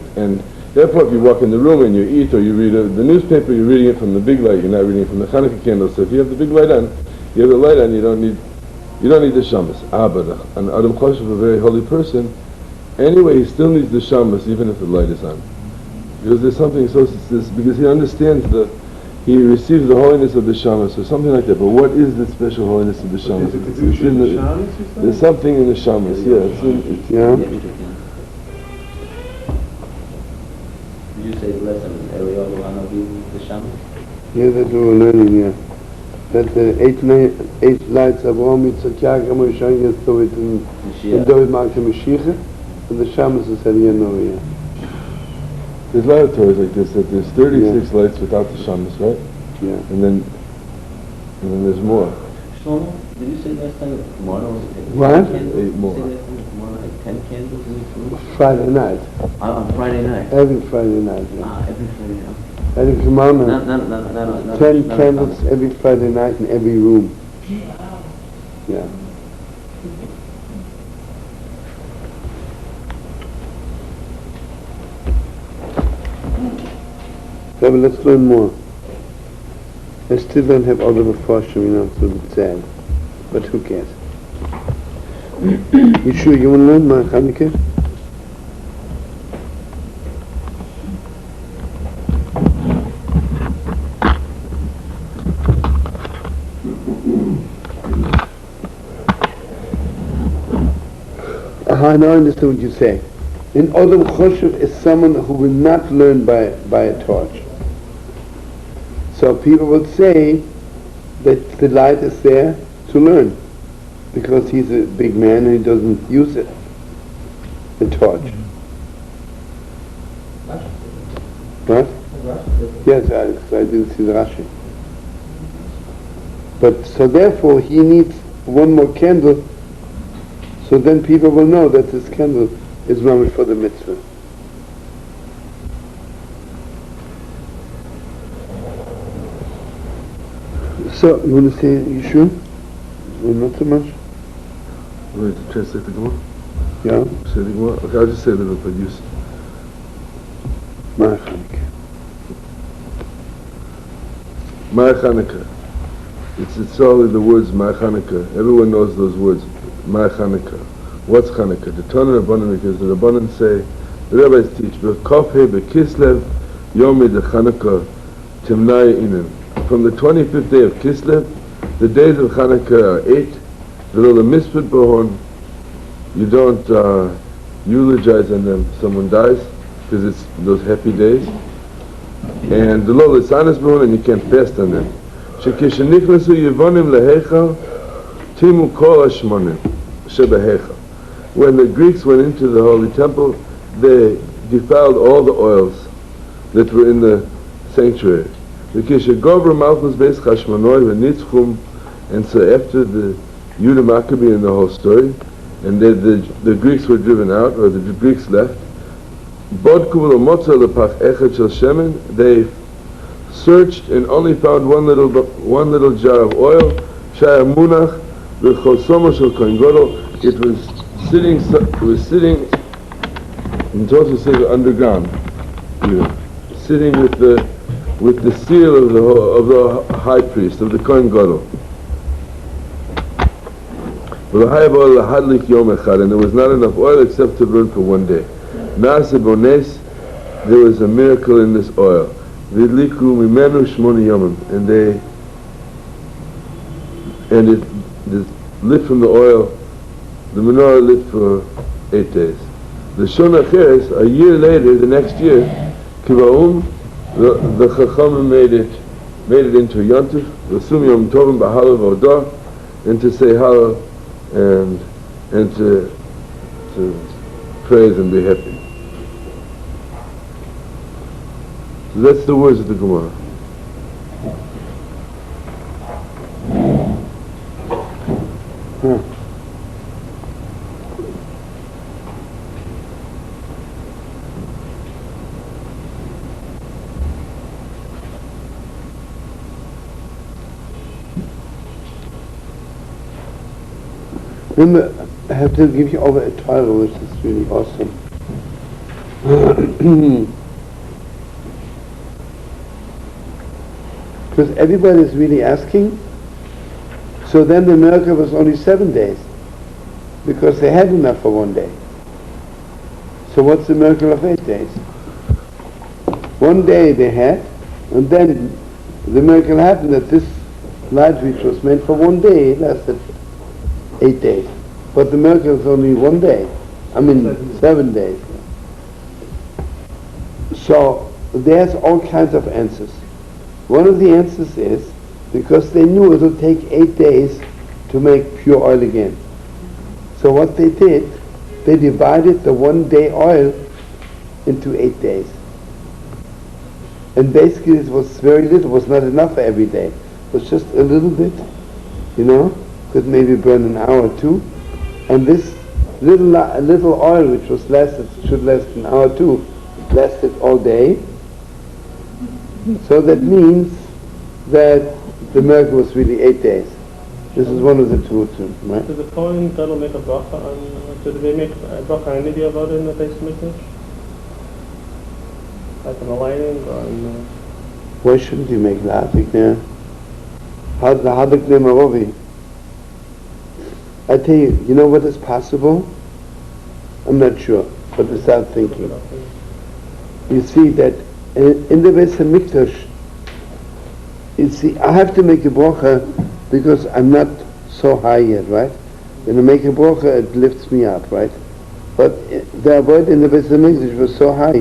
therefore if you walk in the room and you eat or you read the newspaper, you're reading it from the big light. You're not reading it from the Channukah candle. So if you have the big light on, you have the light on. You don't need the shamas. But an Adam Choshev, a very holy person, anyway, he still needs the shamas even if the light is on, because there's something because he understands he receives the holiness of the shamas or something like that. But what is the special holiness of the shamas? There's something in the shamas. Yeah. Did you say the lesson earlier on the shamas? Yeah, that we were learning, yeah. That the eight lights of Avraham, Yitzchak, Yaakov, Moshe, Yisrael, and David, Malka, Mashiach, and the shamas is at the end over here. There's a lot of Torahs like this, that there's 36 lights without the shamas, right? Yeah. And then there's more. Shlomo, did you say last time that tomorrow was what? 10 candles? 8 more. Did you say last time that tomorrow had 10 candles in the room? Friday night. On Friday night? Every Friday night, yeah. Every Friday night. Every tomorrow night. No. 10 candles every Friday night in every room. Yeah. So let's learn more. I still don't have all the Mephoshim, so it's sad. But who cares? You sure you want to learn my Channukah? I now understand what you say. An Adam Choshev is someone who will not learn by a torch. So people would say that the light is there to learn, because he's a big man and he doesn't use it, the torch. What? Yes, I didn't see the Rashi. But so therefore he needs one more candle, so then people will know that this candle is mamish for the mitzvah. So, you want to say, you sure? Well, not so much? Wait, to translate the Gemara? Yeah? Say the Gemara? Okay, I'll just say a little bit. Use. My Channukah. My Channukah. It's all in the words My Channukah. Everyone knows those words. My Channukah. What's Channukah? The Tanna Rabbanan, because the Rabbanan say, the rabbis teach, B'kofhe b'Kislev Yomi de Channukah Timnaya Inen. From the 25th day of Kislev, the days of Channukah are 8. The misput b'horn, you don't eulogize on them. Someone dies, because it's those happy days. And the lo lisanas b'horn, and you can't fast on them. Shekishenichnasu yivonim lehechal timu kol hashmonim shebehechal. When the Greeks went into the holy temple, they defiled all the oils that were in the sanctuary. And so after the Yehuda Maccabee and the whole story, and the Greeks were driven out, or the Greeks left, they searched and only found one little jar of oil. It was sitting, and it also says underground, sitting with the seal of the high priest, of the Kohen Gadol. And there was not enough oil except to burn for one day. There was a miracle in this oil. And lit from the oil, the menorah lit for 8 days. The Shon Acheres, a year later, the next year, Kivaum, the Chachamim made it into Yontif, Vasum Yom Tovim B'Halav Odah, and to say Halav and to praise and be happy. So that's the words of the Gemara. Remember, I have to give you over a Torah, which is really awesome. Because everybody is really asking. So then the miracle was only 7 days, because they had enough for 1 day. So what's the miracle of 8 days? 1 day they had, and then the miracle happened that this light which was meant for 1 day lasted 8 days. But the miracle is only 1 day. 7 days. So there's all kinds of answers. One of the answers is because they knew it would take 8 days to make pure oil again. So what they did, they divided the 1 day oil into 8 days. And basically it was very little, it was not enough for every day. It was just a little bit, could maybe burn an hour or two. And this little oil which should last an hour or two, lasted all day. So that means that the miracle was really 8 days. This is one of the two, right? Did the Kohen Gadol make a bracha on, did they make a bracha on any about it in the Beis Mikdash? Like on the lighting or on Why shouldn't you make La'atik there? Hadik Nemarovi. I tell you, you know what is possible? I'm not sure, but I start thinking. You see that in the Beis HaMikdash, you see, I have to make a bracha because I'm not so high yet, right? When I make a bracha, it lifts me up, right? But the avoid in the Beis HaMikdash was so high,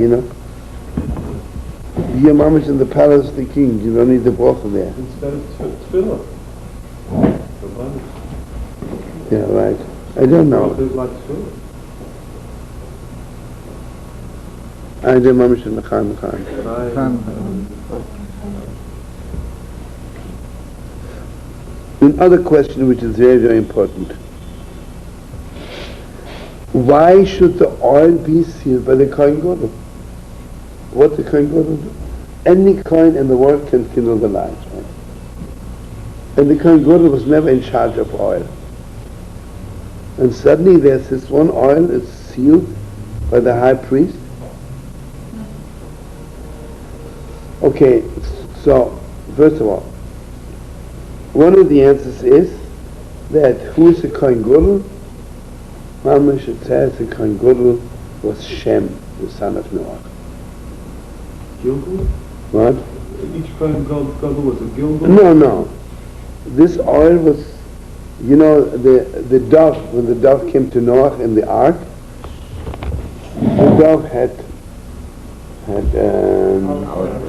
You're mamish in the palace of the king. You don't need the bracha there. instead of tefillah? Yeah, right. I don't know. Bracha is like tefillah. I do mamish in the Khan. Another question which is very, very important. Why should the oil be sealed by the Kohen Gadol? What the Kohen Gadol do? Any Kohen in the world can kindle the light, right? And the Kohen Gadol was never in charge of oil. And suddenly there's this one oil, it's sealed by the high priest. Okay, so first of all, one of the answers is that who is the Kohen Gadol? Mamash, it says the Kohen Gadol was Shem, the son of Noah. Gilgal? What? Each Kohen Gadol was a Gilgal? No. This oil was, the dove, when the dove came to Noah in the ark, the dove had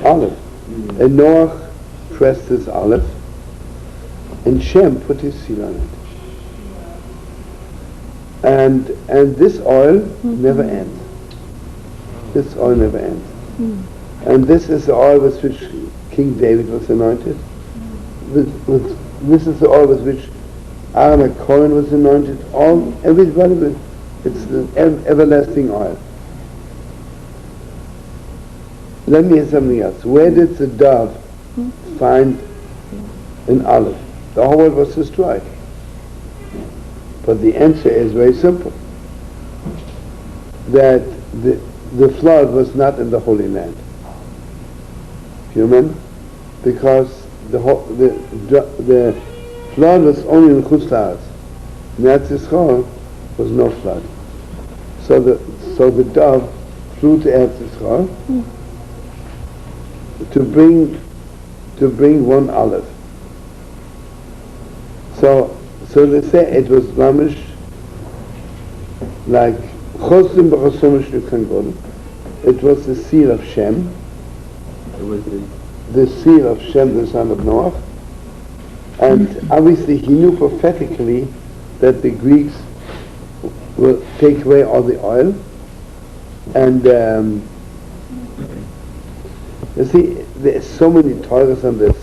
olive. And Noah pressed his olive, and Shem put his seal on it. And this oil never ends. This oil never ends. And this is the oil with which King David was anointed. This is the oil with which Aaron HaKohen was anointed. Everybody, it's the everlasting oil. Let me hear something else. Where did the dove find an olive? The whole world was destroyed. But the answer is very simple. That the flood was not in the Holy Land. You remember? Because the flood was only in Chutz La'aretz. In Eretz Yisrael was no flood. So the dove flew to Eretz Yisrael to bring one olive. So So they say it was mamish like Chosim b'chosom shulchan gadol. It was the seal of Shem. It was The seal of Shem, the son of Noach. And obviously he knew prophetically that the Greeks will take away all the oil. And you see, there's so many Torahs on this.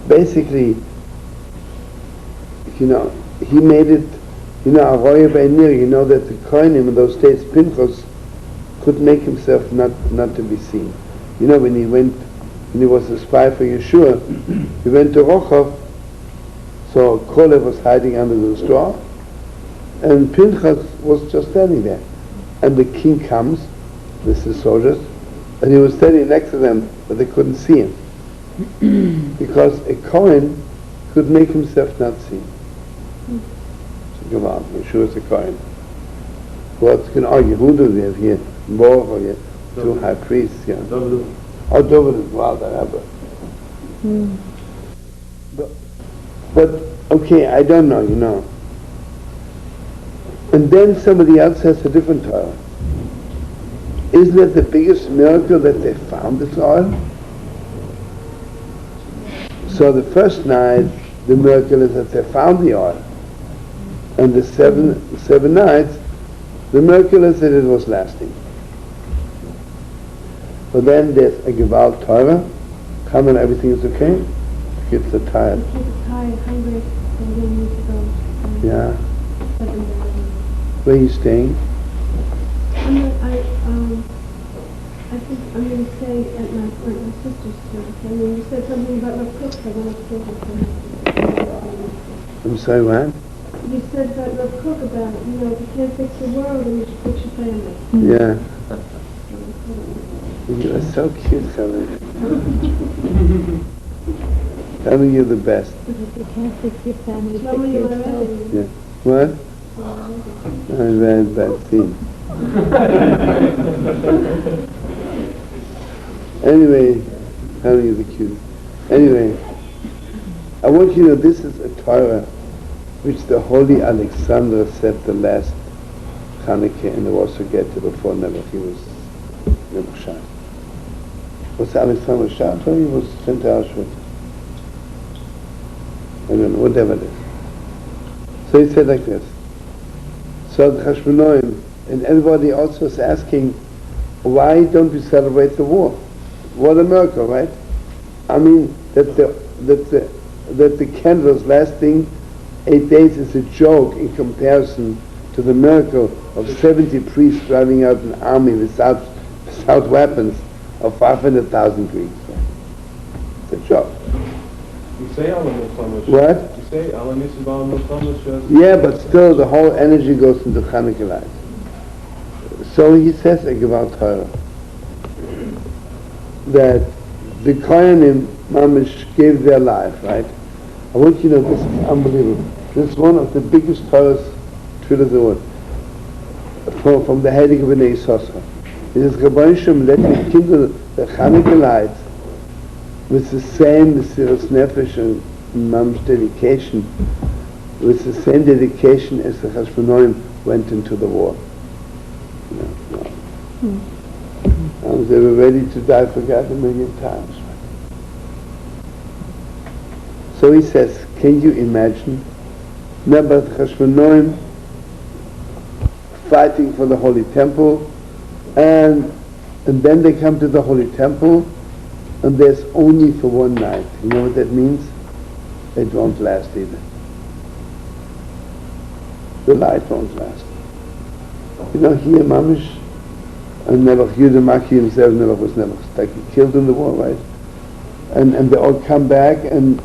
Basically, he made it, Aroya Beinir, that the Kohanim in those days, Pinchas, could make himself not to be seen. When he was a spy for Yeshua, he went to Rochov, so Kolev was hiding under the straw, and Pinchas was just standing there. And the king comes, with his soldiers, and he was standing next to them, but they couldn't see him. Because a Kohen could make himself not seen. Come on, Yeshua is a Kohen. What can argue? Who do we have here? Baruch or here? Two high priests, yeah. Oh, David is wow, the Rabbi. But okay, I don't know, And then somebody else has a different Torah. Isn't it the biggest miracle that they found this oil? So the first night, the miracle is that they found the oil. And the seven nights, the miracle is that it was lasting. But then there's a Gewalt Torah. Come and everything is okay. Kids are tired. Kids are tired, hungry, and they need to go. Yeah. Where are you staying? I think I'm going to stay at my sister's church. And when you said something about Rav Kook, I want to talk about it. I'm sorry, what? You said about Rav Kook about, if you can't fix the world, then you should fix your family. Yeah. You are so cute, Helen. Helen, you're the best. If you can't fix your family, fix yourself. Yeah. What? I'm very bad scene. Anyway, Helen, you're the cutest. Anyway, I want you to know this is a Torah which the holy Alexander said the last Channukah in the Warsaw Ghetto before never he was never shot. Was Alexander shot or he was sent to Auschwitz? I don't know, whatever it is. So he said like this. So the Chashmonoim, and everybody also is asking, why don't we celebrate the war? What a miracle, right? I mean, that the candles lasting 8 days is a joke in comparison to the miracle of 70 priests driving out an army without weapons of 500,000 Greeks. It's a joke. You say Allah Muhammad. What? You say Allah Muhammad. Yeah, but still the whole energy goes into Chanukah lights. So he says a Gewalt Torah that the Kohanim Mamish gave their life, right? I want you to know this is unbelievable. This is one of the biggest Torahs, truth of the word, from the Heilige B'nai Yisrael. It is Rabbi Shlomo let me kindle the Chanukah lights with the same Mesiras Nefesh and Mamish dedication, with the same dedication as the Chashmonoim went into the war. They were ready to die for God 1,000,000 times. So he says, can you imagine Nebat Chashmonoim fighting for the Holy Temple, and then they come to the Holy Temple, and there's only for one night. You know what that means? It won't last either. The light won't last. Here Mamish, and Nebuch Yehuda Maki himself, Nebuch was like killed in the war, right? And they all come back, and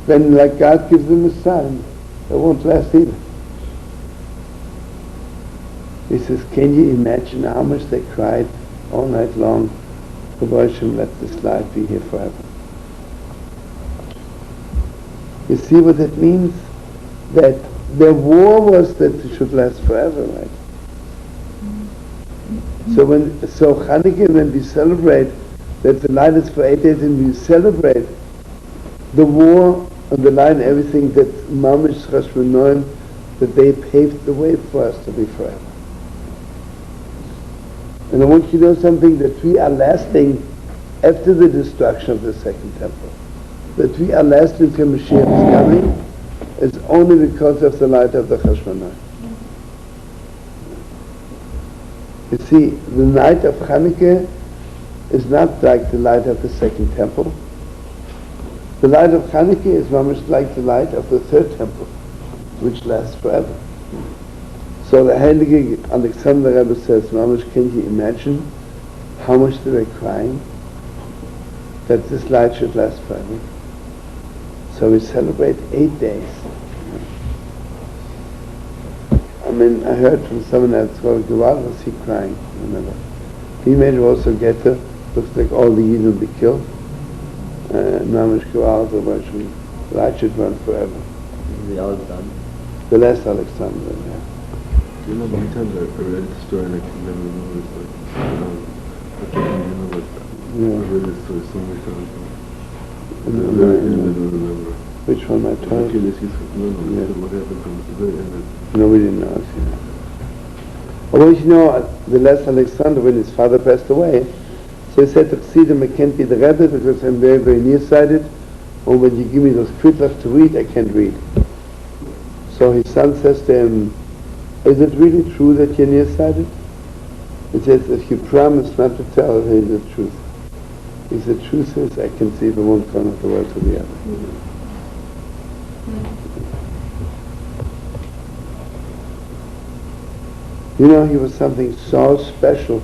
then like God gives them a sign, it won't last either. He says, can you imagine how much they cried all night long? Let this light be here forever. You see what that means? That the war was that it should last forever, right? So Chanukah, when we celebrate that the light is for 8 days, and we celebrate the war on the line everything that Mamish Chashmonoim, that they paved the way for us to be forever. And I want you to know something, that we are lasting after the destruction of the second temple. That we are lasting till Mashiach is coming is only because of the light of the Chashmonoim. You see, the night of Channukah is not like the light of the second temple. The light of Channukah is almost like the light of the third temple, which lasts forever. So the Heilige Alexander Rebbe says, Mamash, can you imagine how much they were crying that this light should last forever? So we celebrate 8 days. I mean, I heard from someone else, was he crying? I remember. He made also Getter, looks like all the Yidden will be killed. Mamash Gewalt, the light should run forever. The Alexander. The last Alexander, yeah. Do you know how many times I read the story and I can never remember it? Like, I read this story so many times. I never remember. Which one, my time? Okay, this is what happened from the very end. Nobody knows, yeah. Although, you know, the last Alexander, when his father passed away, so he said to Chassidim, I can't be the Rebbe because I'm very, very nearsighted, or when you give me those kritlach to read, I can't read. So his son says to him, is it really true that you're nearsighted? He says, if you promise not to tell her the truth. He said, the truth is, I can see from one corner of the world to the other. You know, he was something so special.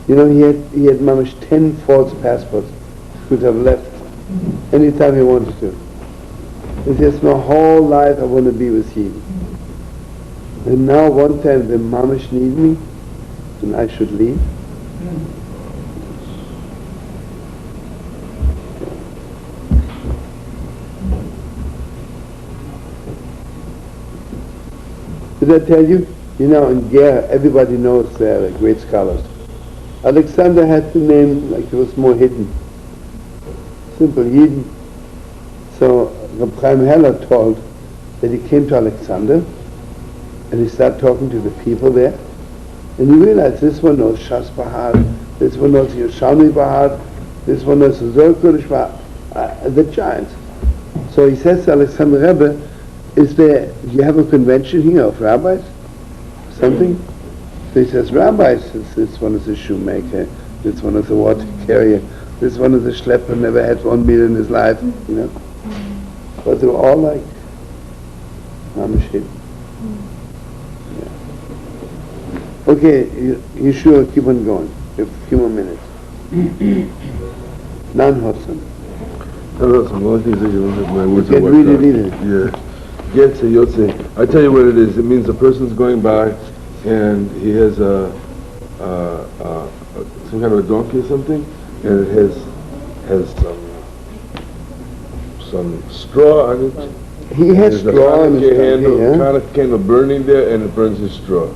You know, he had mamish 10 false passports. He could have left anytime he wanted to. He says, my whole life I want to be with you. And now one time the mamish need me, and I should leave. Did I tell you? You know, in Ger, everybody knows they're great scholars. Alexander had the name like it was more hidden. Simple Yidden. So Reb Chaim Heller told that he came to Alexander and he started talking to the people there, and he realized this one knows Shas Bahar, this one knows Yerushalmi Bahar, this one knows Zohar Kodesh Bahar, the giants. So he says to Alexander Rebbe, do you have a convention here of rabbis? Something? So he says, rabbis, this one is a shoemaker, this one is a water carrier, this one is a schlepper, never had 1 meal in his life, you know. But they were all like Mamashid. Yeah. Okay, you sure keep on going. A few more minutes. Non-Hossam. No, some more things that you don't have my words Can't read it either. Yeah. Get to Yotze. I tell you what it is. It means a person's going by and he has some kind of a donkey or something, and it has some straw on it. He has straw on his handle, donkey, kind of candle burning there, and it burns his straw.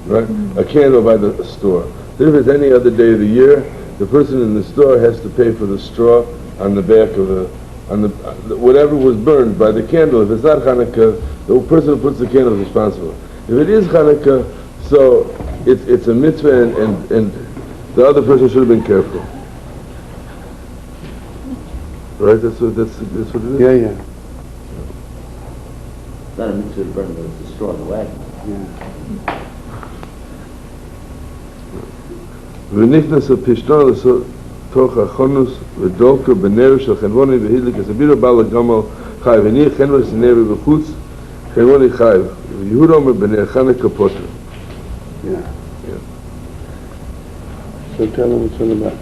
Right? A candle by the store. Then if it's any other day of the year, the person in the store has to pay for the straw on the back of the whatever was burned by the candle. If it's not Channukah, the person who puts the candle is responsible. If it is Channukah, so it's a mitzvah, and the other person should have been careful. Right? That's what it is. Yeah, yeah. It's not a mitzvah to burn, but it's a straw in the wagon. ונכנס הפשטון לתוך החונוס ודולקו בנר של חנבוני והדליק הסבירו בעל הגמל חי וניח חנבוני סנר בחוץ חנבוני חי ויהוד אומר בנר חנוכה פוטר. Yeah. So tell them what's all about.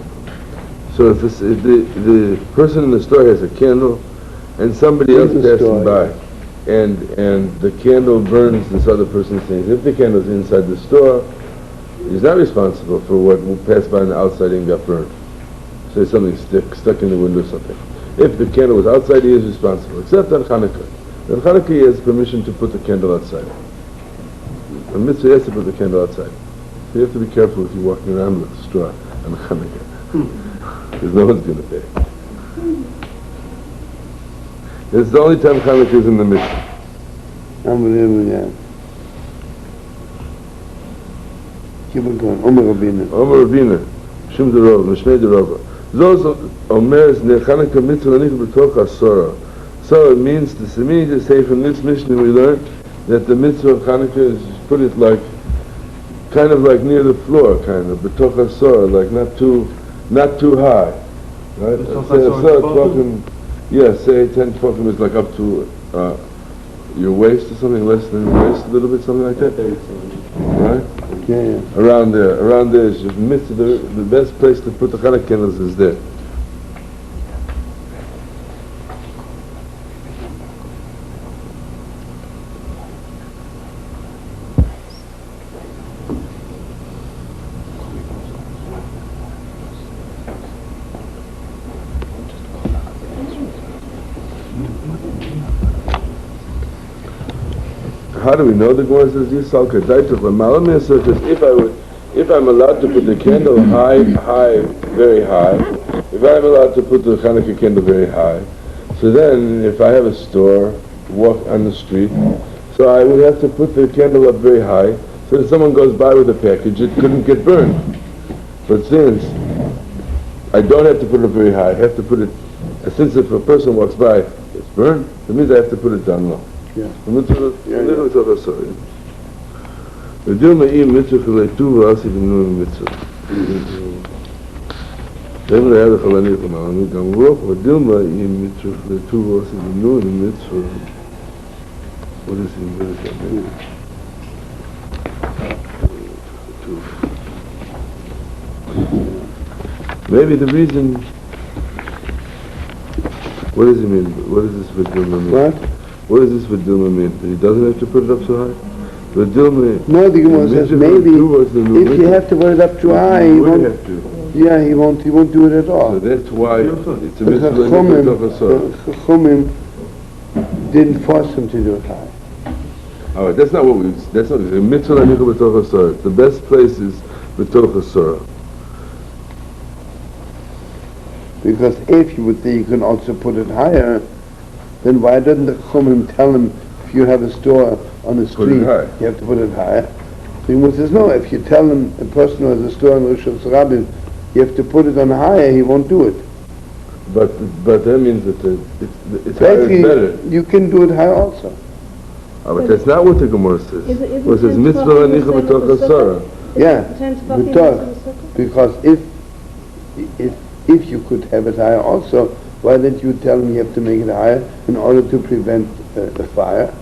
So if the person in the store has a candle and somebody else passing by, and the candle burns this other person's things, if the candle's inside the store, he's not responsible for what passed by on the outside and got burned. Say something stuck in the window or something. If the candle was outside, he is responsible, except on Channukah. On Channukah, he has permission to put the candle outside. On Mitzvah, he has to put the candle outside. So you have to be careful if you're walking around with a straw on Channukah, because no one's going to pay. It's the only time Chanukah is in the Mishnah. Unbelievable, yeah. Keep it going. Omer Rabbeinu. Omer Rabbeinu, Shum de Rov, Mishnei de Rov. Zos Omer is ne Chanukah mitzvah lanicha b'toch hasora. So it means, the meaning to say from this Mishnah we learn that the mitzvah of Chanukah is, put it like, kind of like near the floor, kind of, b'toch hasora, like not too high. Right? Say 10 tefachim is like up to your waist or something, less than your waist, a little bit, something like that. Right? Yeah. Around there is just the best place to put the Chanukah candles is there. How do we know? The Gemara says Yisrael Kadaitach L'Malam says if I'm allowed to put the candle high, very high, if I'm allowed to put the Chanukah candle very high, so then if I have a store, walk on the street, so I would have to put the candle up very high, so that someone goes by with a package, it couldn't get burned. But since I don't have to put it up very high, I have to put it, since if a person walks by, it's burned, that means I have to put it down low. Yeah. Yadyim+Mikveh mitzvah asi b'nun mitzvah. Dem le'ad ha'chalani ha'chalani gamroch v'dilma Yadyim mitzvah asi b'nun mitzvah. What is it? Maybe the reason. What does it mean? What does this v'dilma mean? What? What does this v'dilma mean? That he doesn't have to put it up so high? V'dilma. No, the Gemara says maybe if you have to put it up too high, he won't. Have to. Yeah, he won't do it at all. So that's why it's a The mitzvah. Chachomim didn't force him to do it high. All right, that's not what we. That's not the mitzvah. Lanicha b'toch hasora. The best place is b'toch hasora. Because if you would say you can also put it higher, then why doesn't the Chachomim tell him if you have a store on the street, you have to put it higher? The Gemara says no. If you tell him a person who has a store on Rosh Hashanah, you have to put it on higher, he won't do it. But that means that it's higher is better. You can do it higher also. But that's not what the Gemara says. It says mitzvah lanicha b'toch hasora. Yeah, because if you could have it higher also, why didn't you tell him you have to make it higher in order to prevent a fire?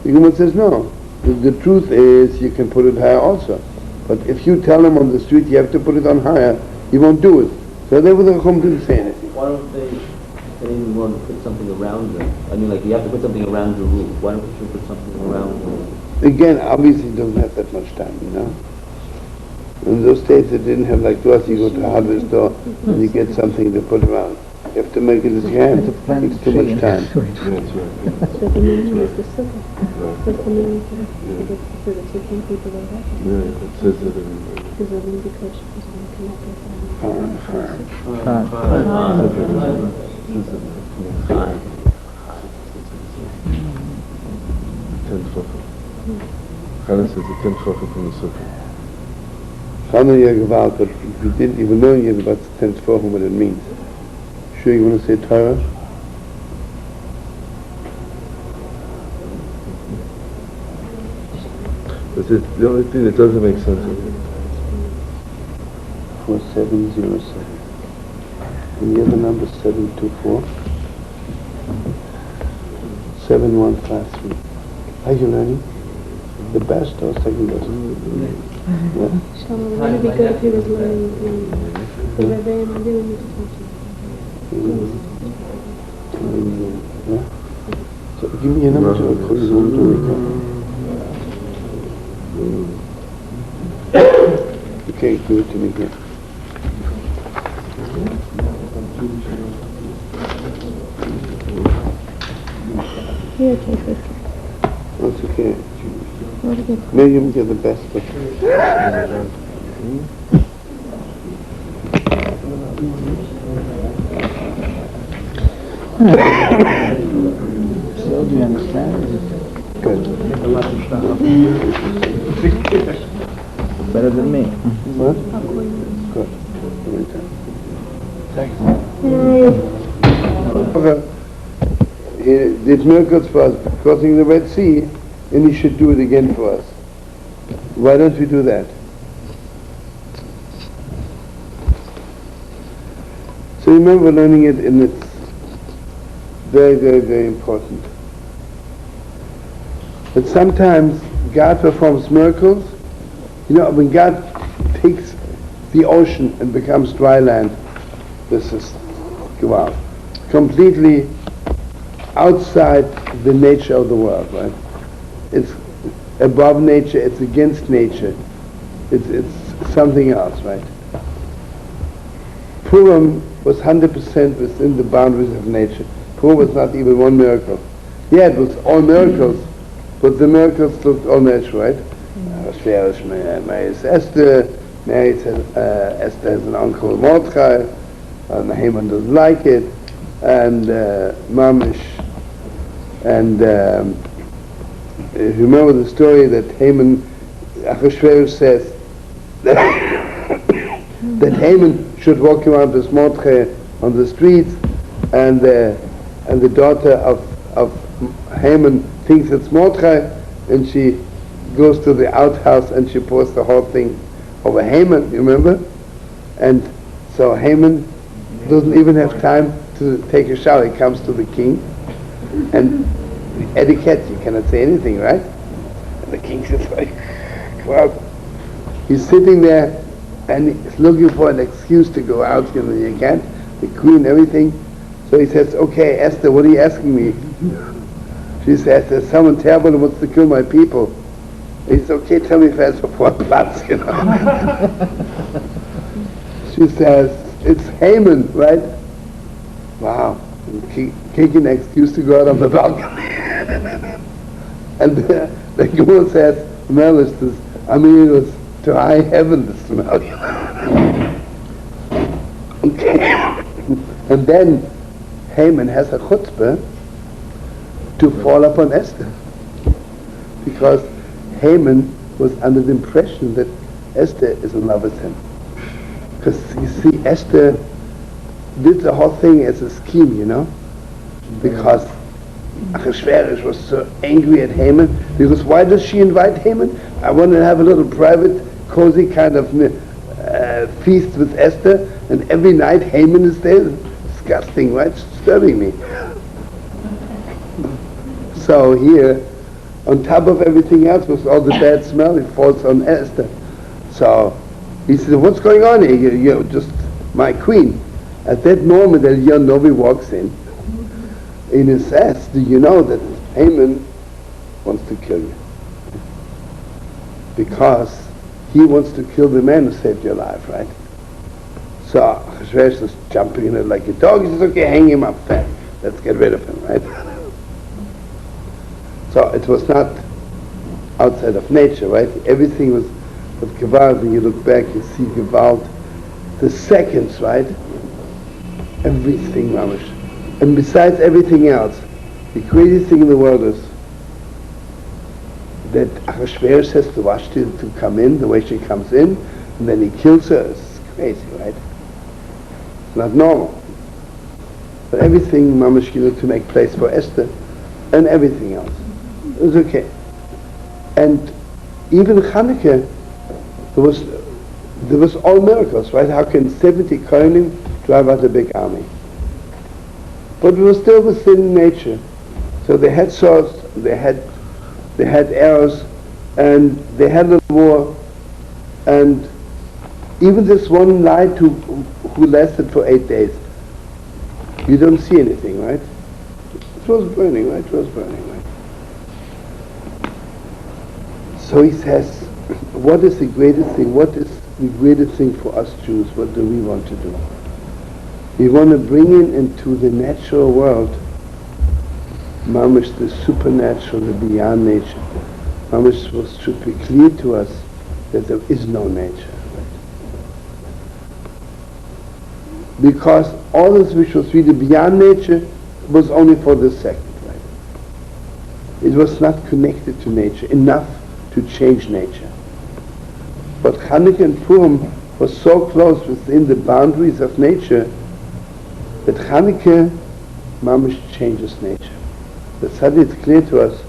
The Gemara says no. The truth is you can put it higher also. But if you tell him on the street you have to put it on higher, he won't do it. So therefore the Chacham didn't say anything. Why don't they want to put something around it? I mean, like you have to put something around your roof. Why don't you put something around your roof? Again, obviously he doesn't have that much time, you know. In those days they didn't have like to us, you go to a hardware store and you get something to put around. You have to make it as you can. It takes too much time. So the meaning is the sukkah. That's the meaning for the taking people like that. Yeah, it says that everywhere. Because the meaning because she was going to connect with Chana says the 10 tefachim from the sukkah. Chana Yagavad, but if you didn't even know yet about the 10 tefachim, what it means. Sure you want to say Torah? But it's the only thing that doesn't make sense. 4707. And the other number 724. 7153. Are you learning? The best or second best? Yeah. Shlomo, wouldn't it be good if he was learning the Rebbe and doing it? Yeah. So give me a number to call you home to Okay, give it to me here. Here, take it. That's okay. What again? Maybe you get the best, but Do you understand? Good. Better than me. What? Good. He did miracles for us, crossing the Red Sea, and he should do it again for us. Why don't we do that? So remember learning it, and it's very, very, very important. But sometimes God performs miracles. You know, when God takes the ocean and becomes dry land, this is, wow, completely outside the nature of the world, right? It's above nature, it's against nature, it's something else, right? Purim was 100% within the boundaries of nature. Purim was not even one miracle. Yeah, it was all miracles, but the miracles looked all natural, right? Mary is Esther, Esther has an uncle Mordechai, and Haman doesn't like it, and Mamish, and remember the story that Haman, Achashverosh says that Haman should walk around with Mordechai on the streets, and the daughter of Haman thinks it's Mordechai, and she goes to the outhouse and she pours the whole thing over Haman, you remember? And so Haman doesn't even have time to take a shower. He comes to the king, and etiquette, you cannot say anything, right? And the king says, like, well, he's sitting there and he's looking for an excuse to go out, you know, you can't, the queen, everything. So he says, okay, Esther, what are you asking me? She says, there's someone terrible who wants to kill my people. He says, okay, tell me fast before Platz, you know. She says, it's Haman, right? Wow. Taking an excuse to go out on the balcony. And the girl says, smell is this, I mean, it was to high heaven, the smell, you know. Okay. And then Haman has a chutzpah to fall upon Esther. Because Haman was under the impression that Esther is in love with him. Because you see, Esther did the whole thing as a scheme, you know, because Achashverosh was so angry at Haman, because why does she invite Haman? I want to have a little private, cozy kind of feast with Esther, and every night Haman is there. Disgusting, right? It's disturbing me. So here, on top of everything else, with all the bad smell, it falls on Esther. So he said, what's going on here? You're just my queen. At that moment, Eliyahu Novi walks in. And he says, do you know that Haman wants to kill you? Because he wants to kill the man who saved your life, right? So Achashverosh is jumping in it like a dog. He says, okay, hang him up fast. Let's get rid of him, right? So it was not outside of nature, right? Everything was with Gewalt. When you look back, you see Gewalt. The seconds, right? Everything, mamish. And besides everything else, the greatest thing in the world is that Achashverosh has to Vashti to come in the way she comes in, and then he kills her. It's crazy, right? It's not normal. But everything, mamish, you know, to make place for Esther, and everything else. It was okay. And even Channukah, there was all miracles, right? How can 70 Kohanim drive out a big army? But we were still within nature. So they had swords, they had arrows, and they had a war. And even this one night who lasted for 8 days, you don't see anything, right? It was burning, right? It was burning, right? So he says, what is the greatest thing? What is the greatest thing for us Jews? What do we want to do? We want to bring into the natural world, mamish, the supernatural, the beyond nature. Mamish should be clear to us that there is no nature. Right? Because all this which was really beyond nature was only for this second. Right? It was not connected to nature enough to change nature. But Chanukah and Purim was so close within the boundaries of nature that Chanukah mamish changes nature. That suddenly it's clear to us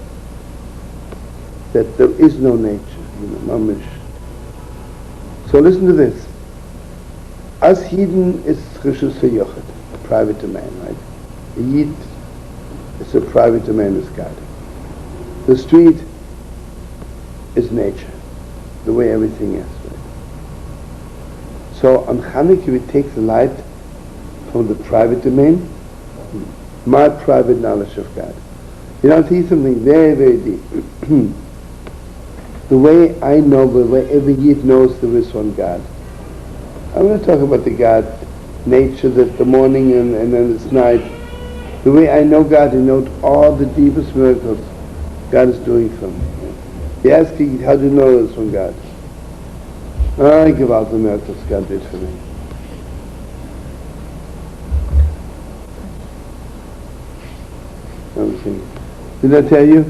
that there is no nature, mamish. So listen to this. As Yidden is Rishus HaYochid, a private domain, right? A Yid is a private domain with God. The street is nature, the way everything is, right? So on Chanukah we take the light from the private domain, my private knowledge of God. I'll tell you something very, very deep. The way I know, the way every Yid knows there is one God. I'm going to talk about the God, nature, that the morning and then it's night. The way I know God, I know all the deepest miracles God is doing for me. You ask me, how do you know there's one God? I give out the miracles God did for me. Did I tell you?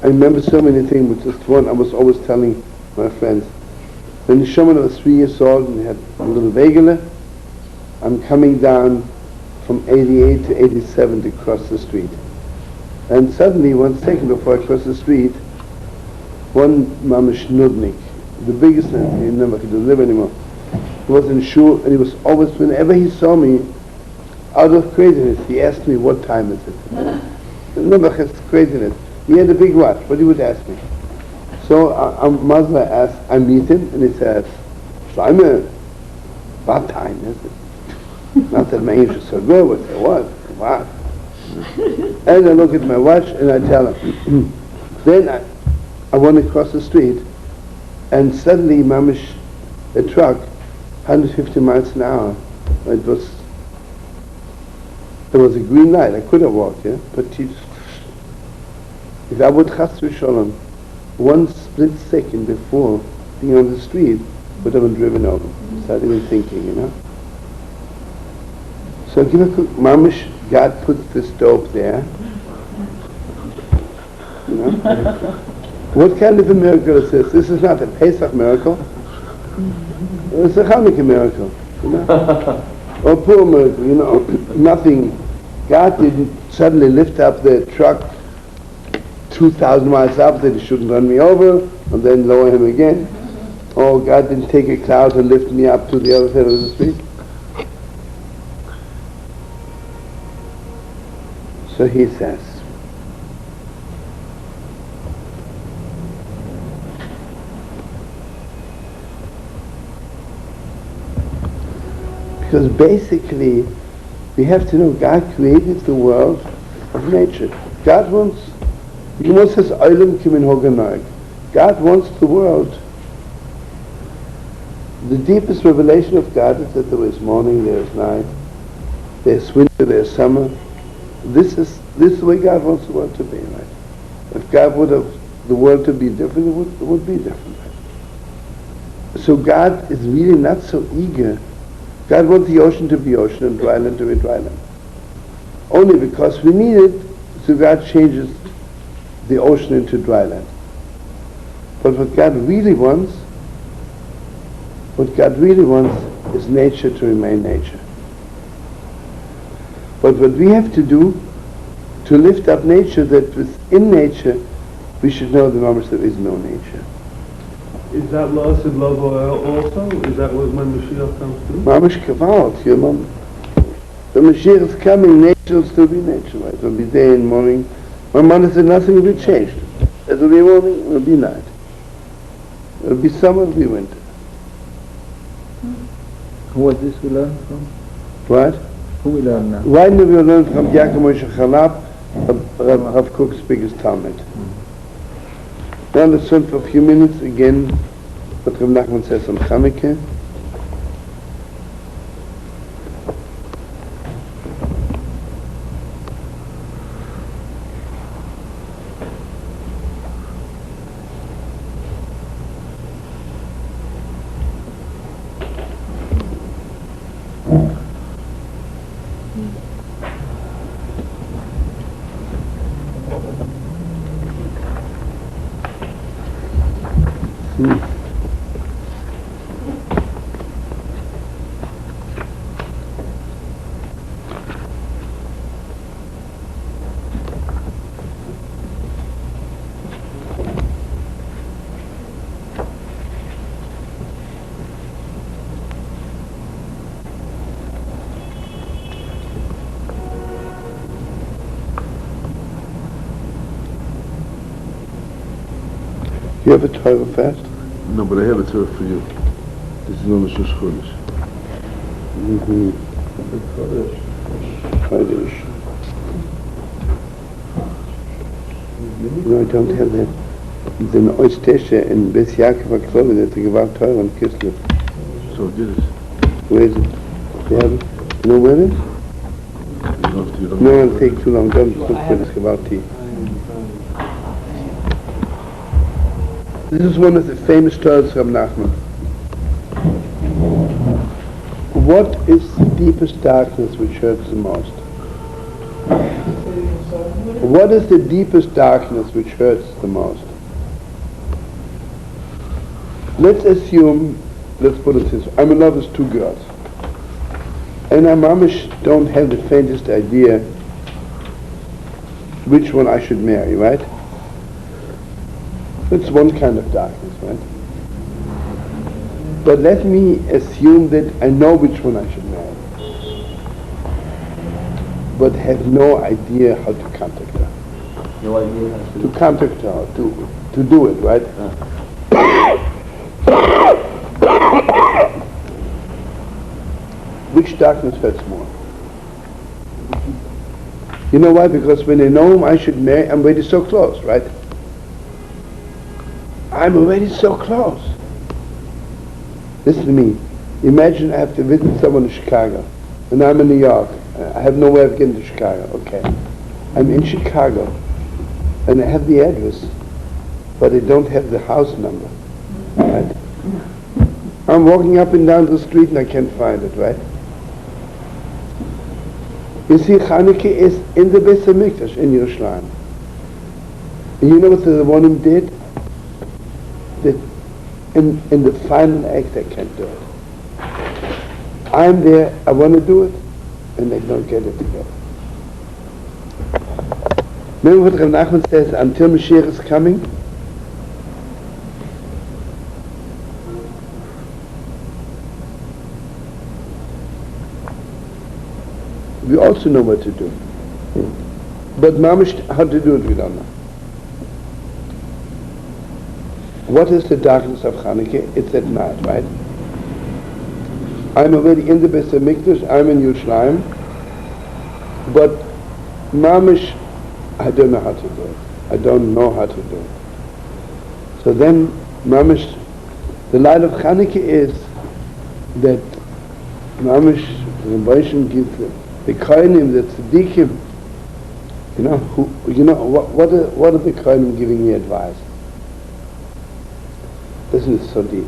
I remember so many things, but just one I was always telling my friends. When the Shomon was 3 years old and had a little vegele, I'm coming down from 88 to 87 to cross the street. And suddenly, 1 second before I cross the street, one mamish nudnik, the biggest, he never could live anymore, he was in shul, and he was always, whenever he saw me, out of craziness, he asked me, what time is it? Never has craziness. He had a big watch, but he would ask me. So Mazla asked, I meet him, and he says, Shlomo, what time is it? Not that my English is so good, but I say, what? And I look at my watch, and I tell him. Then I want to cross the street, and suddenly, mamish, a truck, 150 miles an hour. There was a green light. I could have walked, yeah, but if I would chas v'sholom, 1 split second before being on the street, would have been driven over. Without even thinking, So give a quick, mamish, God puts this dope there. What kind of a miracle is this? This is not a Pesach miracle. It's a Chanukah miracle, or a poor miracle, nothing. God didn't suddenly lift up the truck 2,000 miles up that he shouldn't run me over, and then lower him again. Or God didn't take a cloud and lift me up to the other side of the street. So he says, because basically we have to know God created the world of nature. God wants, says, Olam kimin hoganag. God wants the world. The deepest revelation of God is that there is morning, there is night, there's winter, there's summer. This is the way God wants the world to be, right? If God would have the world to be different, it would be different, right? So God is really not so eager. God wants the ocean to be ocean and dry land to be dry land. Only because we need it, so God changes the ocean into dry land. But what God really wants is nature to remain nature. But what we have to do to lift up nature, that within nature we should know the moment there is no nature. Is that loss in love also? Is that what when Mashiach comes to? Mamish kavalt, the Mashiach is coming, nature will still be nature, right? It will be day and morning. My mother said nothing will be changed. It will be morning, it will be night. It will be summer, it will be winter. Who was this we learned from? What? Who we learn now? Why did we learn from Yaakov Moshe Chalab, Rav Kook's biggest Talmud? Now let's learn for a few minutes again what Rav Nachman says on Chanukah. You have a Torah fast? No, but I have a Torah for you. This is on the Shosh Chodesh. Chodesh. No, I don't have that. The Oistesha in Bes Yaakov HaKloli, that's a Gevar Torah on Kislev. So get it. Where is it? You have it? You know where it is? You don't No, it'll take too long. Don't look for this Gevar tea. This is one of the famous Torahs from Nachman. What is the deepest darkness which hurts the most? What is the deepest darkness which hurts the most? Let's assume, let's put it this way, I'm in love with two girls. And I mamish don't have the faintest idea which one I should marry, right? It's one kind of darkness, right? But let me assume that I know which one I should marry, but have no idea how to contact her. No idea how To contact her, to do it, right? Which darkness hurts more? You know why? Because when I know whom I should marry, I'm already so close, right? I'm already so close. Listen to me. Imagine I have to visit someone in Chicago, and I'm in New York. I have no way of getting to Chicago. Okay. I'm in Chicago, and I have the address, but I don't have the house number. Right? I'm walking up and down the street, and I can't find it, right? You see, Channukah is in the Beis HaMikdash in Yerushalayim. And you know what the Rabbanim did? That in the final act I can't do it. I'm there, I want to do it, and they don't get it together. Remember what Rav Nachman says, until Mashiach is coming? We also know what to do. But mamish, how to do it, we don't know. What is the darkness of Channukah? It's at night, right? I'm already in the Beis HaMikdash, I'm in Yerushalayim, but mamish, I don't know how to do it. I don't know how to do it. So then, mamish, the light of Channukah is that mamish, the Rebbeinu gives the Kohanim, the Tzaddikim, what are the Kohanim giving me advice? Listen, it's so deep.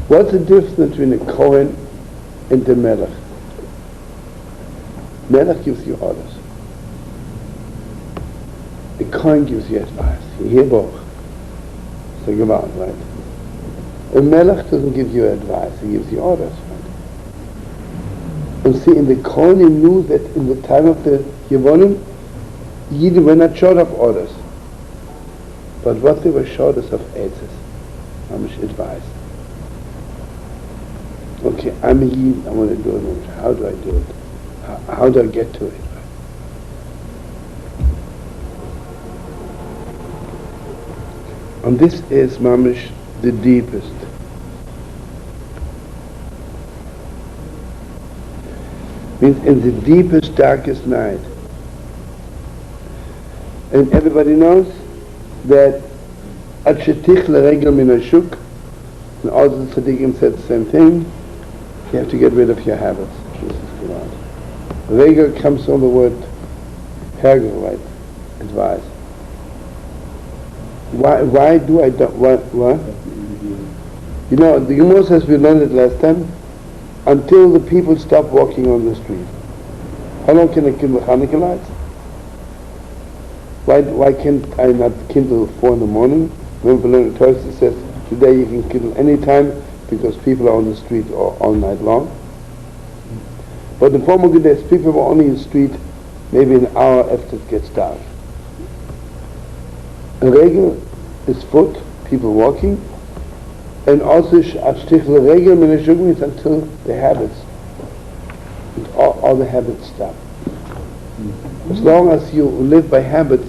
What's the difference between a Kohen and the Melech? Melech gives you orders. The Kohen gives you advice. You hear both. So go on, right? A Melech doesn't give you advice, he gives you orders, right? And see, in the Kohanim knew that in the time of the Yevonim, Yidden were not short of orders. But what they were short is of answers. How much advice? Okay, I'm a Yid, I want to do it. How do I do it? How do I get to it? And this is mamish the deepest. Means in the deepest, darkest night. And everybody knows that Ad shetich l'regel min hashuk, and all the tzaddikim said the same thing. You have to get rid of your habits. This is Quran. Regel comes from the word hergel, right? Advice. Why do I don't, what? You know, the Gemara says, we learned it last time, until the people stop walking on the street. How long can I kindle Chanukah lights? Why can't I not kindle 4 in the morning? Remember, the Torah says, Today you can kill any time because people are on the street all night long. But in former days, people were only in the street maybe an hour after it gets dark. A regel is foot, people walking, and also ashtichle regel means until the habits, all the habits stop. As long as you live by habits,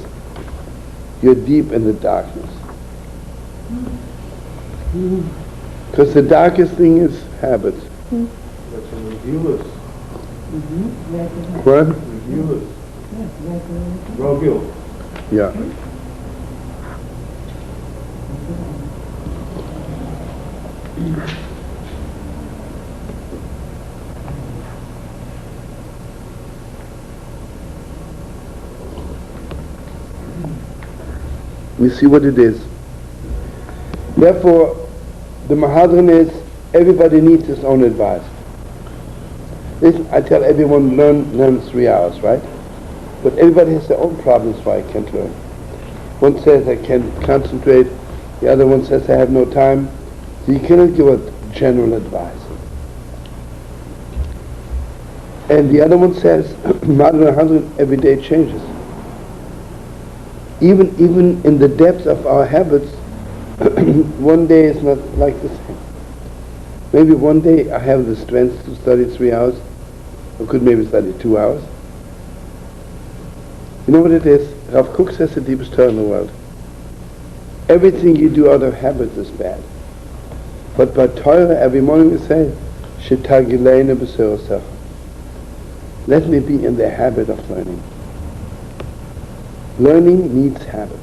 you're deep in the darkness. Because the darkest thing is habits. That's from reviewers. What? Reviewers. Rogil. Yeah. We see what it is. Therefore, the Mahadran is everybody needs his own advice. Listen, I tell everyone learn 3 hours, right? But everybody has their own problems why I can't learn. One says I can't concentrate, the other one says I have no time. So you cannot give a general advice. And the other one says Mahadran every day changes. Even in the depth of our habits, one day is not like the same. Maybe one day I have the strength to study 3 hours, or could maybe study 2 hours. You know what it is? Rav Kook says the deepest Torah in the world. Everything you do out of habit is bad. But by Torah, every morning we say, Shetagileina b'seirosach. Let me be in the habit of learning. Learning needs habit.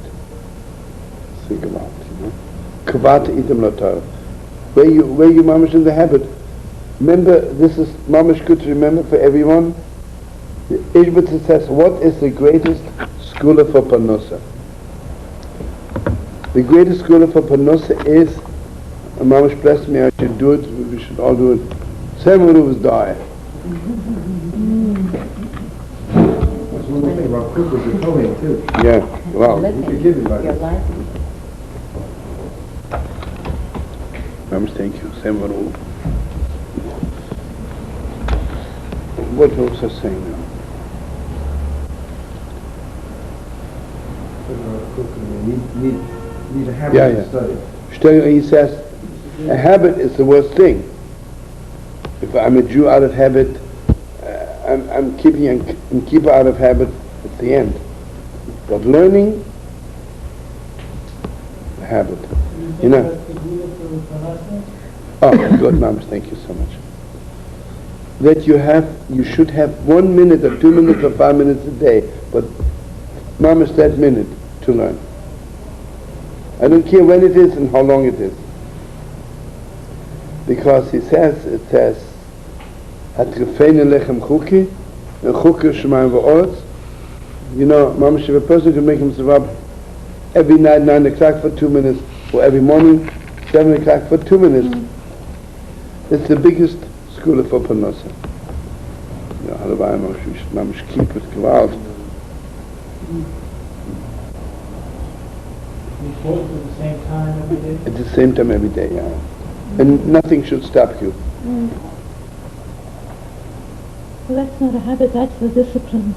Think about it, you know. Kavata item lo Torah. Where you mamish in the habit. Remember, this is mamish good to remember for everyone. The Ishbitz says, what is the greatest skula for Parnosa? The greatest skula for Parnosa is, and mamish blessed me, I should do it, we should all do it. Samuel was die. That's one thing about Cook was your Kohen too. Yeah, wow. You could give advice. Your life. Mamish, thank you. Samuel. What was I saying now? Need a habit Yeah, to yeah. study. He says, a habit is the worst thing. If I'm a Jew out of habit, I'm keeping a keeper out of habit at the end. But learning, a habit. You know. Oh, good, Mams, thank you so much. That you should have 1 minute or 2 minutes or 5 minutes a day, but Mams, that minute to learn. I don't care when it is and how long it is. Because it says, Hatrefeine lechem chuki, and chuki shemayim v'oretz. You know, Mamash, if a person can make himself up every night 9 o'clock for 2 minutes, or every morning 7 o'clock for 2 minutes, it's the biggest school for Parnosa. You know, Halabay Mamash keep it gewalt. At the same time every day? At the same time every day, yeah. And nothing should stop you. Well, that's not a habit, that's a discipline.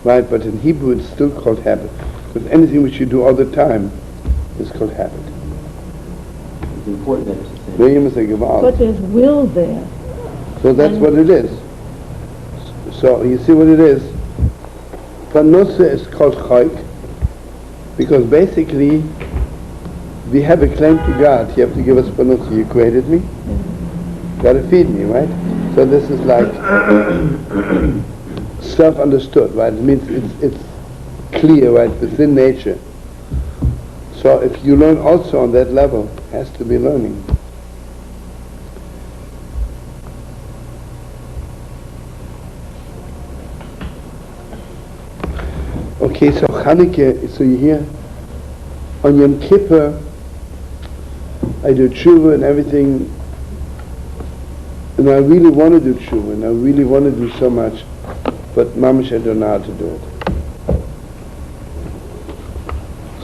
Right, but in Hebrew it's still called habit. Because anything which you do all the time is called habit. It's important that it's the same. William is a gewalt. But there's will there. So that's what it is. So you see what it is? Parnosa is called chayk because basically we have a claim to God. You have to give us parnosa. You created me. Got to feed me, right? So this is like self-understood, right? It means it's clear, right? Within nature. So if you learn also on that level, it has to be learning. Okay, so Channukah, so you hear, on Yom Kippur, I do tshuva and everything, and I really want to do tshuva, and I really want to do so much, but mamash, I don't know how to do it.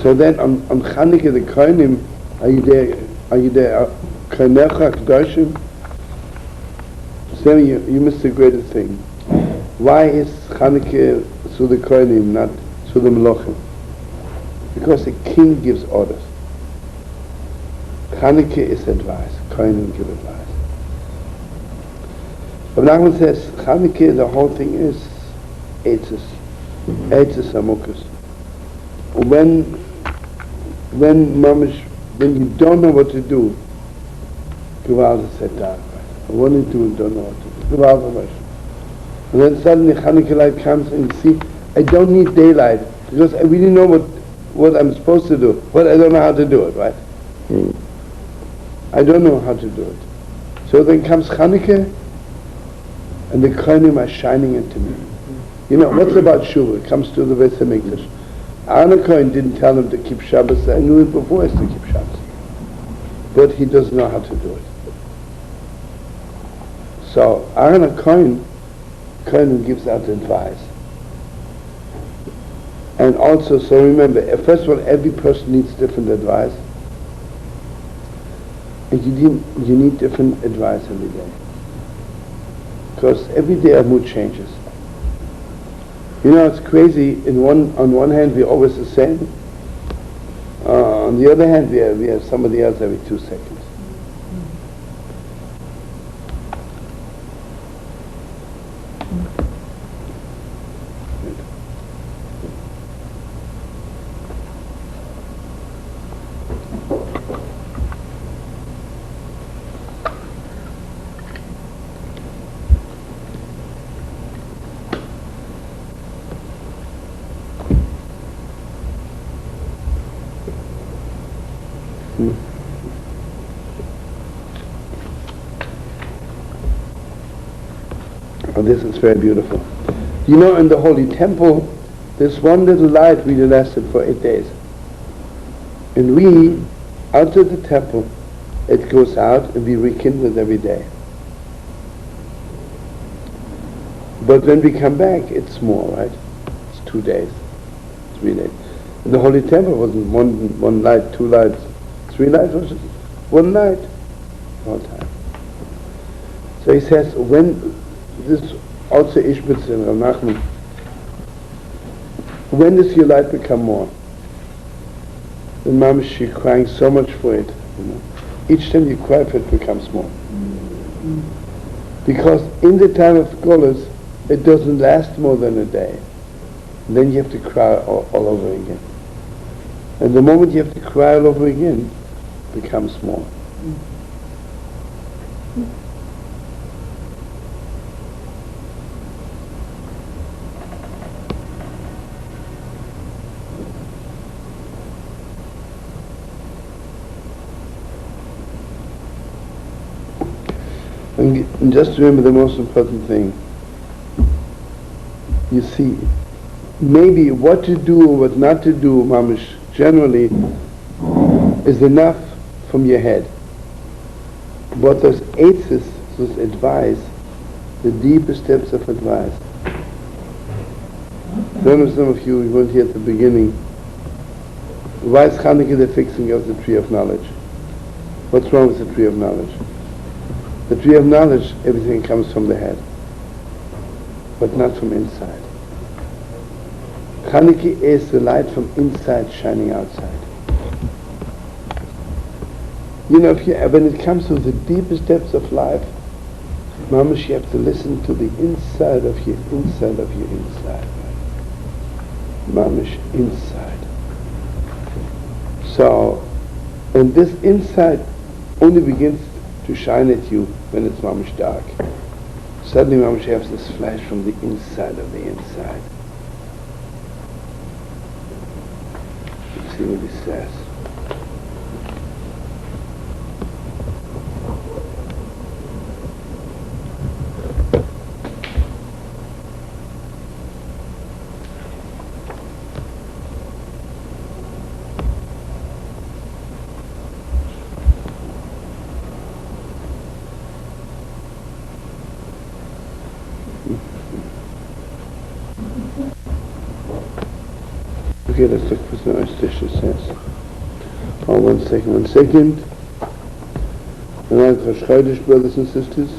So then on Channukah, the Kohanim, are you there Are you there? Kanecha Kedoshim? Sammy, you missed the greatest thing. Why is Chanukah through the Kohanim, not through the Melochim? Because the king gives orders. Chanukah is advice. Kohanim give advice. Rabbi Nachman says Chanukah, the whole thing is Eitzes Amukas. When you don't know what to do, Gewalt set down. What to do and don't know what to do. Gewalt. And then suddenly Chanukah light comes and you see, I don't need daylight because I really know what I'm supposed to do, but I don't know how to do it, right? I don't know how to do it. So then comes Chanukah and the Kohanim are shining into me. You know, what's about Shuvah? It comes to the Beis HaMikdash. Aaron Cohen didn't tell him to keep Shabbos. I knew it before to keep Shabbos. But he doesn't know how to do it. So Aaron Cohen gives out advice. And also, so remember, first of all, every person needs different advice. And you need different advice every day. Because every day our mood changes. You know, it's crazy. On one hand, we're always the same. On the other hand, we have somebody else every 2 seconds. Oh, this is very beautiful. You know, in the Holy Temple, this one little light really lasted for 8 days. And we, out of the temple, it goes out and we rekindle it every day. But when we come back, it's more, right? It's 2 days, 3 days. In the Holy Temple wasn't one light, 2 lights, 3 lights, was it? 1 light, all time. So he says, when this also Ishbitz and Rav Nachman, when does your light become more? Then Mama, she's crying so much for it. You know? Each time you cry for it, becomes more. Because in the time of Golas, it doesn't last more than a day. And then you have to cry all over again. And the moment you have to cry all over again, it becomes more. And just remember the most important thing. You see, maybe what to do or what not to do, mamish, generally, is enough from your head. But those eitzes, those advice, the deepest steps of advice. I know some of you weren't here at the beginning. Why is Channukah the fixing of the tree of knowledge? What's wrong with the tree of knowledge? The tree of knowledge, everything comes from the head, but not from inside. Channukah is the light from inside shining outside. You know, when it comes to the deepest depths of life, mamash, you have to listen to the inside of your inside of your inside. Mamash, inside. So, and this inside only begins to shine at you when it's mamash dark. Suddenly mamash has this flash from the inside of the inside. Let's see what he says. Okay, let's look for some Stishah says. Oh, one second. And Rosh Chodesh, brothers and sisters.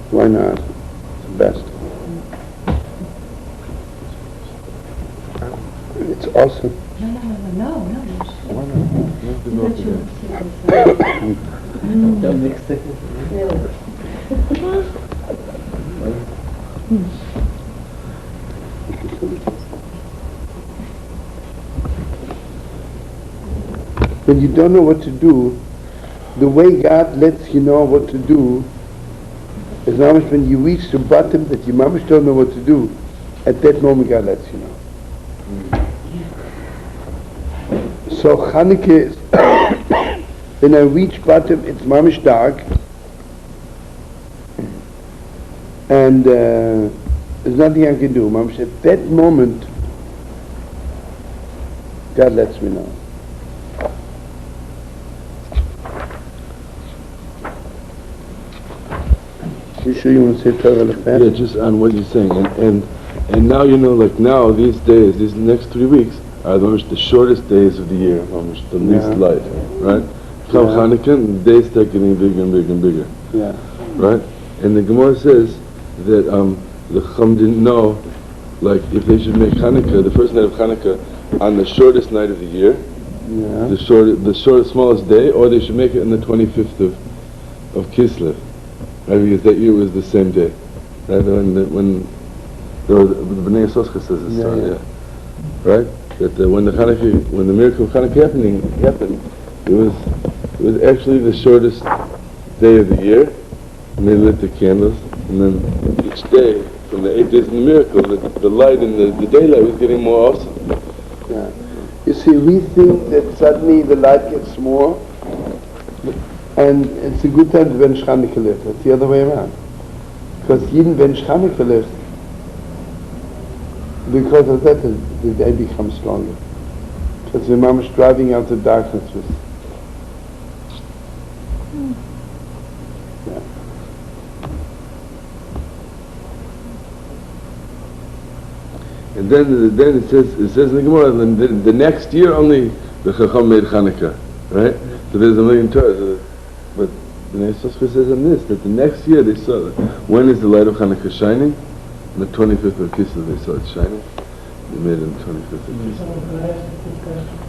Why not? It's the best. It's awesome. Don't mix it. When you don't know what to do, the way God lets you know what to do is not much when you reach the bottom that you mamish don't know what to do. At that moment God lets you know. So Chanukah is when I reach bottom it's mamish dark and there's nothing I can do. Mamish at that moment God lets me know. You sure you want to say Torah Lefet? Yeah, just on what you're saying, and now you know, like now these days, these next 3 weeks are the shortest days of the year, the least light, right? Come Chanukah, the days start getting bigger and bigger and bigger, right? And the Gemara says that the Chum didn't know, like if they should make Chanukah, the first night of Chanukah, on the shortest night of the year, the shortest, smallest day, or they should make it on the 25th of Kislev. Right, because that year was the same day. Right? When the Bnei Yisrael says this, right? That when the miracle of Chanukah happened, it was actually the shortest day of the year, and they lit the candles, and then each day, from the 8 days of the miracle, the light and the daylight was getting more awesome. Yeah. You see, we think that suddenly the light gets more, and it's a good time to bench Chanukah lift. It's the other way around. Because Yidden bench Chanukah lift, because of that, the day becomes stronger. Because the Imam is driving out the darkness with. Yeah. And then it says in the Gemara, the next year only the Chacham made Chanukah, right? So there's a million Torahs. But the Yisrael says on this, that the next year they saw that. When is the light of Chanukah shining? On the 25th of Kislev they saw it shining. They made it on the 25th of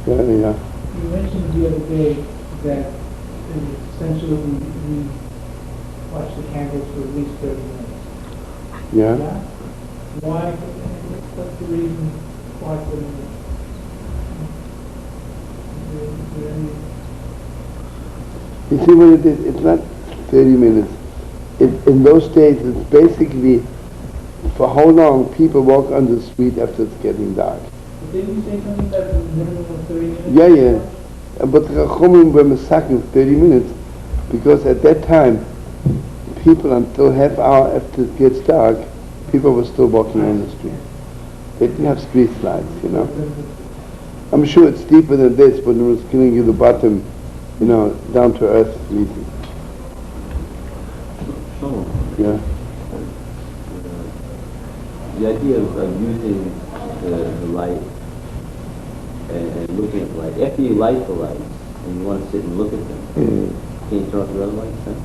Kislev. Yeah. You mentioned the other day that essentially we watch the candles for at least 30 minutes. Yeah. Why? What's the reason why 30 minutes? Is there any... You see what it is? It's not 30 minutes. In those days, it's basically for how long people walk on the street after it's getting dark. But didn't you say something about the minimum of 30 minutes? Yeah. But the Chachomim were masaking 30 minutes because at that time, people until half hour after it gets dark, people were still walking on the street. They didn't have street lights, you know. I'm sure it's deeper than this, but it was giving you the bottom, you know, down to earth reason. Shlomo, Yeah. the idea of using the light and looking at the light, after you light the lights and you want to sit and look at them, can you turn off the other lights then?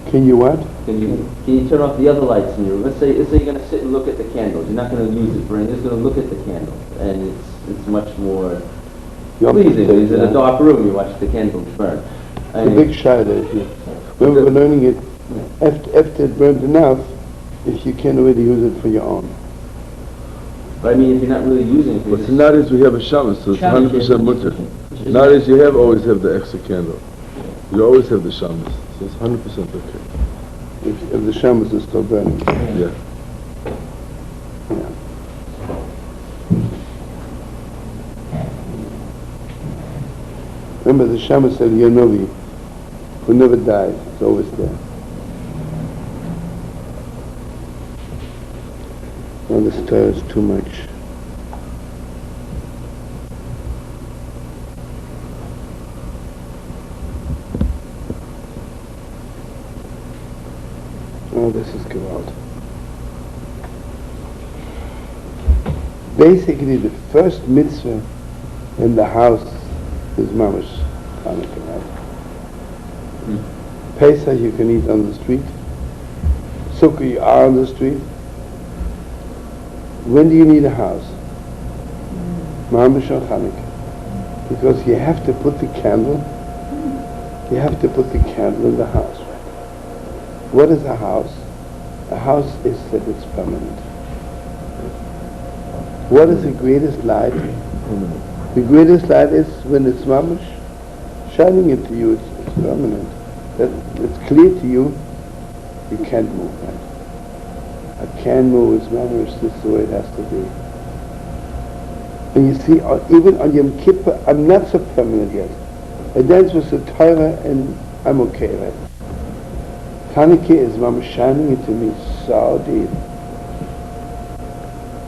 Can you what? Can you turn off the other lights in your room? Let's say you're going to sit and look at the candles. You're not going to use it for anything. You're just going to look at the candles, and it's much more pleasing. It's in a dark room. You watch the candles burn. It's a big shadow here. When we were learning it, after it burned enough, if you can already use it for your own. But I mean, if you're not really using it, But nowadays we have a shamas, so it's 100% mutter. Nowadays you always have the extra candle. You always have the shamas, so it's 100% okay. If the shamas is still burning. Yeah. Remember the shamas said Yonovi, who never dies, it's always there. Well, this Torah is too much. gewalt. Basically, the first mitzvah in the house is mamash Chanukah, right? Pesach you can eat on the street. Sukkah you are on the street. When do you need a house? Mamash on Chanukah. Because you have to put the candle, in the house, right? What is a house? A house is that it's permanent. What is the greatest light? The greatest light is when it's mamash shining into you, it's permanent. That it's clear to you, you can't move, right? I can't move, it's mamash, this is the way it has to be. And you see, even on Yom Kippur, I'm not so permanent yet. I dance with the Torah and I'm okay, right? Chanukah is mamash shining into me so deep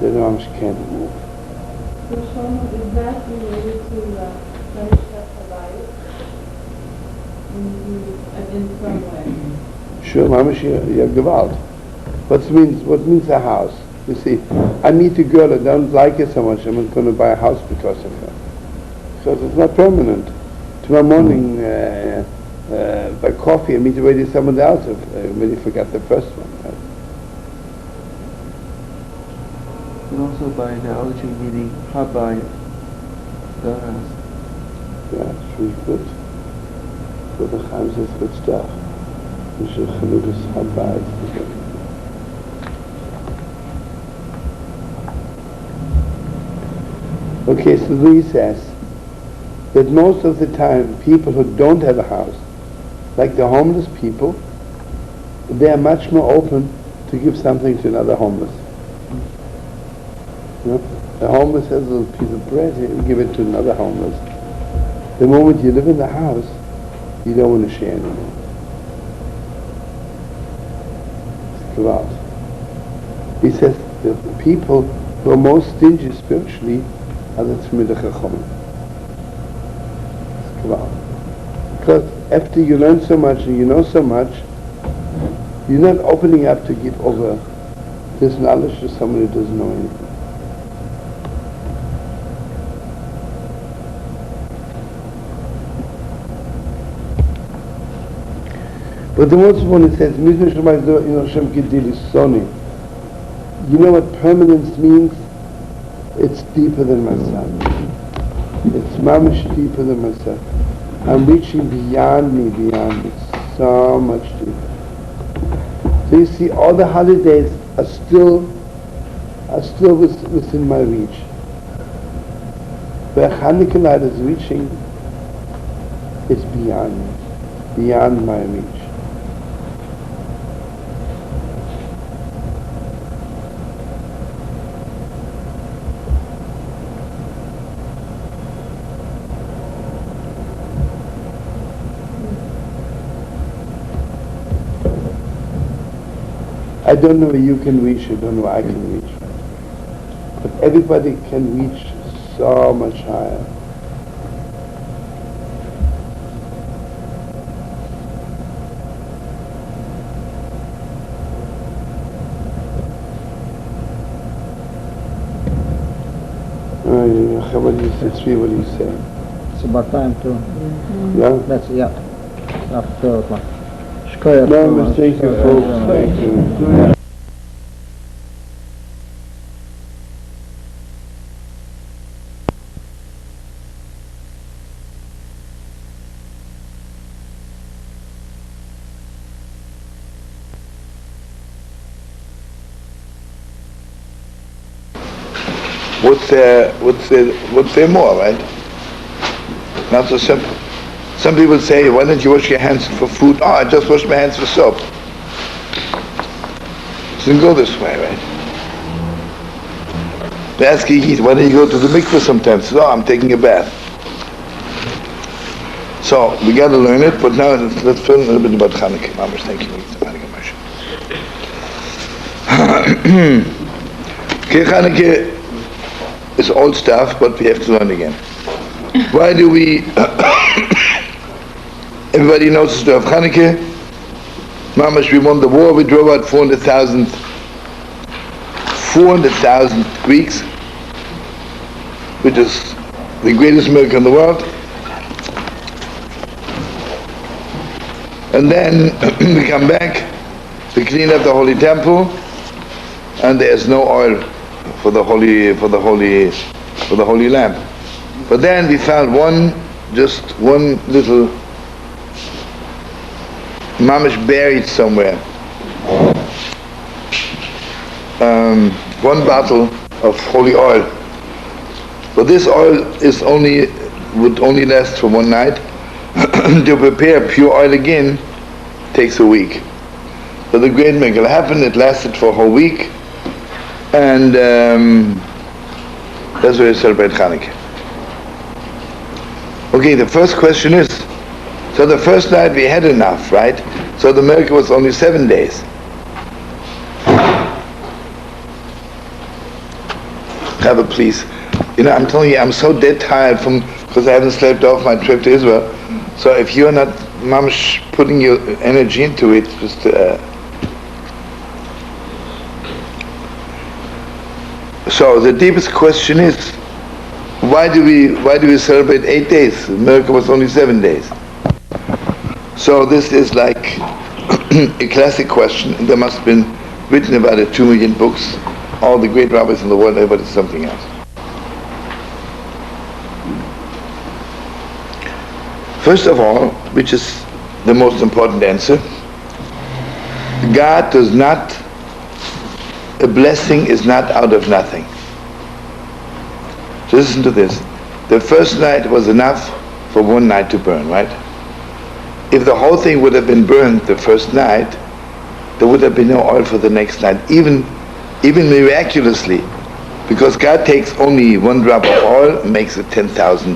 that mamash can't move. So Shlomo, is that related to Natilat in some way? Sure, mamash, you're gewalt. What means a house? You see, I meet a girl, I don't like her so much, I'm not going to buy a house because of her. Because it's not permanent. Tomorrow morning, by coffee, I meet already someone else, I really forgot the first one. Right? And also by analogy, meaning Habay, the house. Yeah, it's really good. So the house is good stuff. You should Channukah's Habay. Okay, so Louis says that most of the time people who don't have a house, like the homeless people, they are much more open to give something to another homeless. You know, the homeless has a little piece of bread, he'll give it to another homeless. The moment you live in the house, you don't want to share anymore. It's gewalt. He says the people who are most stingy spiritually are the Tzmidei Chachomim. It's gewalt. Because after you learn so much and you know so much, you're not opening up to give over this knowledge to somebody who doesn't know anything. But the most important it says, you know what permanence means? It's deeper than myself. It's mamish deeper than myself. I'm reaching beyond me, so much deeper. So you see, all the holidays are still within my reach. Where Chanukah light is reaching, it's beyond me, beyond my reach. I don't know where you can reach, I don't know where I can reach. But everybody can reach so much higher. What do you say? It's about time too. Yeah? That's, yeah. After 12 o'clock. Shkoyach. No, thank you folks. Thank you. What's there more, right? Not so simple. Some people say, why don't you wash your hands for food? Oh, I just wash my hands for soap. It doesn't go this way, right? They ask you, why don't you go to the mikveh sometimes? Oh, I'm taking a bath. So, we got to learn it, but now let's learn a little bit about Chanukah. Mamash, thank you. Okay, Chanukah is old stuff, but we have to learn again. Why do we... Everybody knows the story of Channukah. Mamash, we won the war, we drove out 400,000 Greeks, which is the greatest miracle in the world. And then we come back, we clean up the holy temple, and there's no oil for the holy lamp. But then we found one little mamish buried somewhere. One bottle of holy oil. But this oil would only last for one night. To prepare pure oil again takes a week. So the great miracle happened. It lasted for a whole week, and that's why we celebrate Channukah. Okay, the first question is, so the first night we had enough, right? So the miracle was only 7 days. Have a please. I'm telling you, I'm so dead tired because I haven't slept off my trip to Israel. So if you're not, mamish, putting your energy into it, just so the deepest question is, why do we celebrate 8 days? The miracle was only 7 days. So this is like a classic question. There must have been written about it 2 million books. All the great rabbis in the world, everybody's something else. First of all, which is the most important answer, God does not, a blessing is not out of nothing. So listen to this. The first night was enough for one night to burn, right? If the whole thing would have been burned the first night, there would have been no oil for the next night, even miraculously, because God takes only one drop of oil and makes it 10,000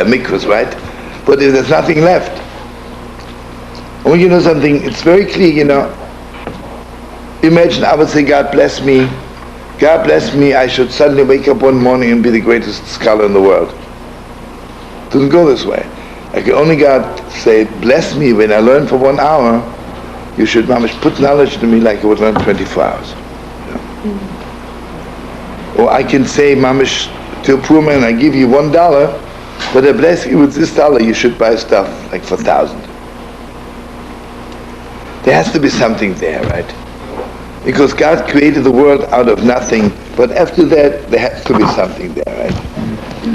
mikvahs, right? But if there's nothing left, well, something, it's very clear, imagine I would say, God bless me, I should suddenly wake up one morning and be the greatest scholar in the world. It doesn't go this way. I can only God say, bless me when I learn for 1 hour, you should, mamish, put knowledge to me like you would learn 24 hours. Or I can say, mamish, to a poor man, I give you $1, but I bless you with this $1, you should buy stuff like for 1,000. There has to be something there, right? Because God created the world out of nothing, but after that, there has to be something there, right?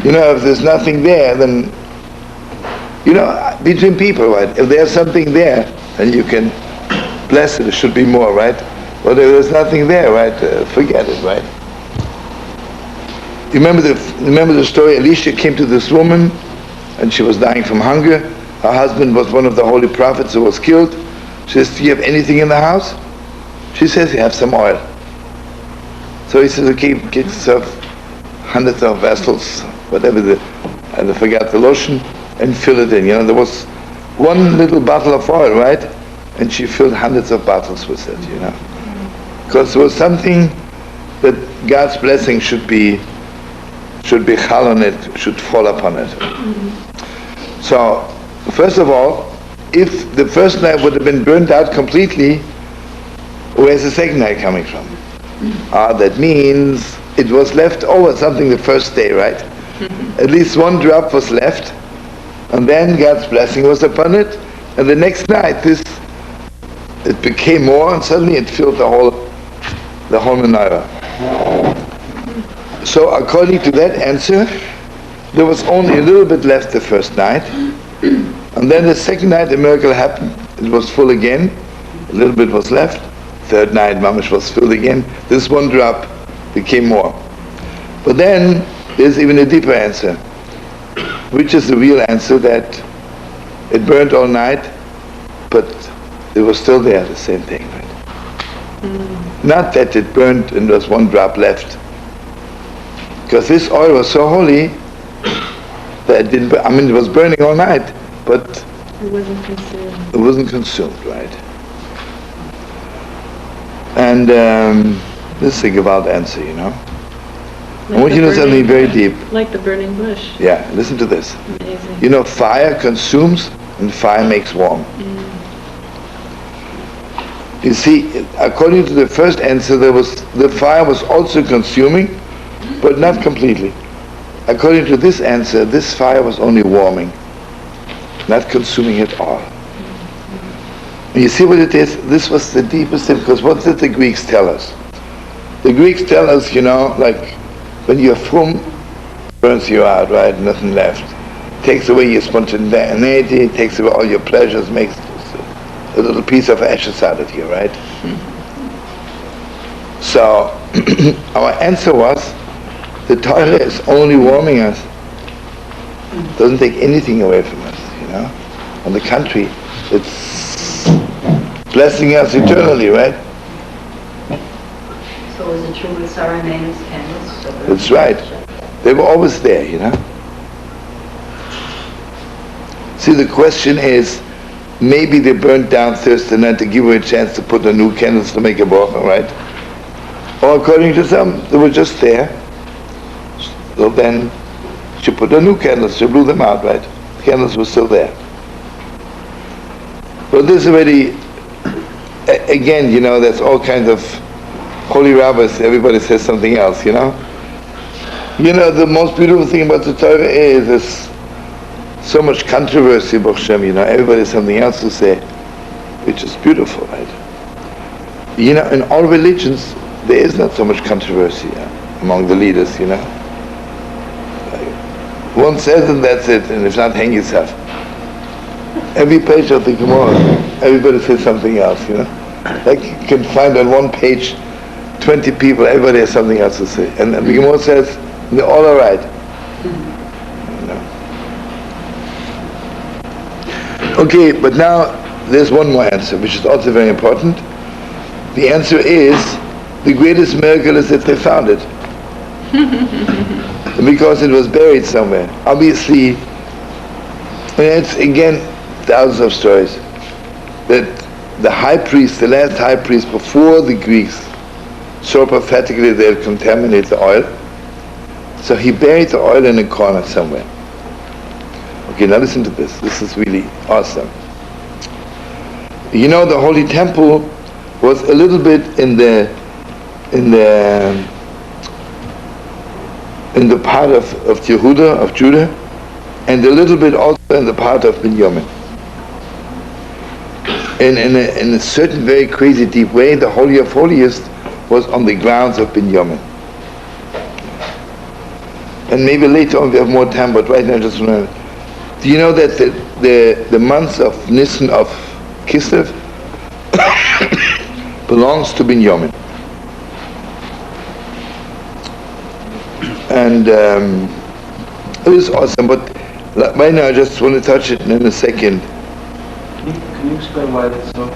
If there's nothing there, then, between people, right? If there's something there, then you can bless it, it should be more, right? But if there's nothing there, right, forget it, right? You remember the story, Elisha came to this woman, and she was dying from hunger. Her husband was one of the holy prophets who was killed. She says, do you have anything in the house? She says, you have some oil. So he says, okay, get yourself hundreds of vessels, whatever I forgot the lotion, and fill it in. There was one little bottle of oil, right? And she filled hundreds of bottles with it, Because there was something that God's blessing should be chal on it, should fall upon it. So, first of all, if the first night would have been burnt out completely, where's the second night coming from? That means it was left over something the first day, right? At least one drop was left, and then God's blessing was upon it, and the next night it became more, and suddenly it filled the whole menorah. So according to that answer, there was only a little bit left the first night, and then the second night the miracle happened. It was full again, a little bit was left. Third night mamish was filled again. This one drop became more. But then there's even a deeper answer, which is the real answer, that it burned all night, but it was still there, the same thing, right? Not that it burned and there was one drop left, because this oil was so holy that it was burning all night, but it wasn't consumed. It wasn't consumed, right? And this is a gewalt answer, I want you to know something very deep. Like the burning bush. Yeah, listen to this. Amazing. Fire consumes and fire makes warm. You see, according to the first answer, the fire was also consuming, but not completely. According to this answer, this fire was only warming, not consuming at all. And you see what it is? This was the deepest thing, because what did the Greeks tell us? The Greeks tell us, like when you're frum, burns you out, right? Nothing left. Takes away your spontaneity, takes away all your pleasures, makes a little piece of ashes out of you, right? So our answer was, the Torah is only warming us. Doesn't take anything away from us, On the contrary, it's blessing us eternally, right? So is it true with Sarah and Amos candles? That's right. They were always there, See, the question is, maybe they burnt down Thursday night to give her a chance to put the new candles to make a bracha, right? Or according to some, they were just there. So then she put the new candles, she blew them out, right? The candles were still there. But this already, again, there's all kinds of holy rabbis, everybody says something else, The most beautiful thing about the Torah is there's so much controversy, Baruch Hashem, everybody has something else to say, which is beautiful, right? In all religions, there is not so much controversy among the leaders, One says and that's it, and if not, hang yourself. Every page of the Gemara, everybody says something else, Like you can find on one page 20 people, everybody has something else to say. And the Gemara says, they're all alright. Okay, but now there's one more answer, which is also very important. The answer is, the greatest miracle is that they found it. Because it was buried somewhere. Obviously, it's again thousands of stories that the high priest, the last high priest before the Greeks, saw prophetically they had contaminated the oil. So he buried the oil in a corner somewhere. Okay, now listen to this. This is really awesome. The Holy Temple was a little bit in the part of Yehuda, of Judah, and a little bit also in the part of Binyamin. In a certain very crazy deep way, the Holy of Holiest was on the grounds of Binyamin. And maybe later on we have more time, but right now just remember. Do you know that the month of Nisan of Kislev belongs to Binyamin? And it is awesome, but right now I just want to touch it in a second. Can you explain why that's so?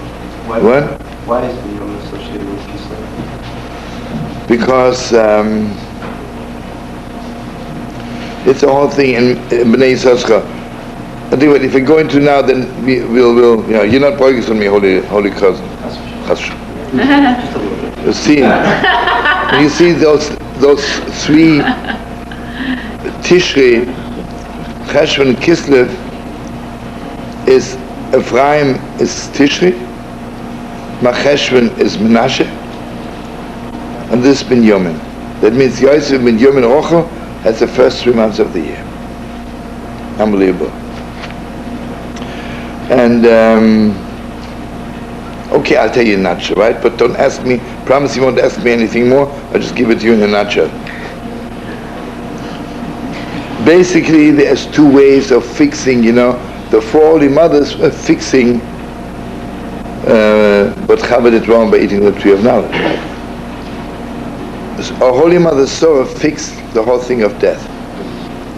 Why is Binyamin associated with Kislev? Because it's a whole thing in Bnei Yissaschar. I think what if we go into now, then we'll you're not focused on me, holy cousin. You see, when you see those three Tishrei, Cheshvan, Kislev, is Ephraim is Tishrei, Cheshvan is Menashe, and this is Binyamin. That means Yosef Binyamin Rochel has the first 3 months of the year. Unbelievable. And okay, I'll tell you in a nutshell, right? But don't ask me, promise you won't ask me anything more, I'll just give it to you in a nutshell. Basically, there's 2 ways of fixing, the 4 holy mothers were fixing what Chava did wrong by eating the tree of knowledge, right? Our holy mother Sarah fixed the whole thing of death,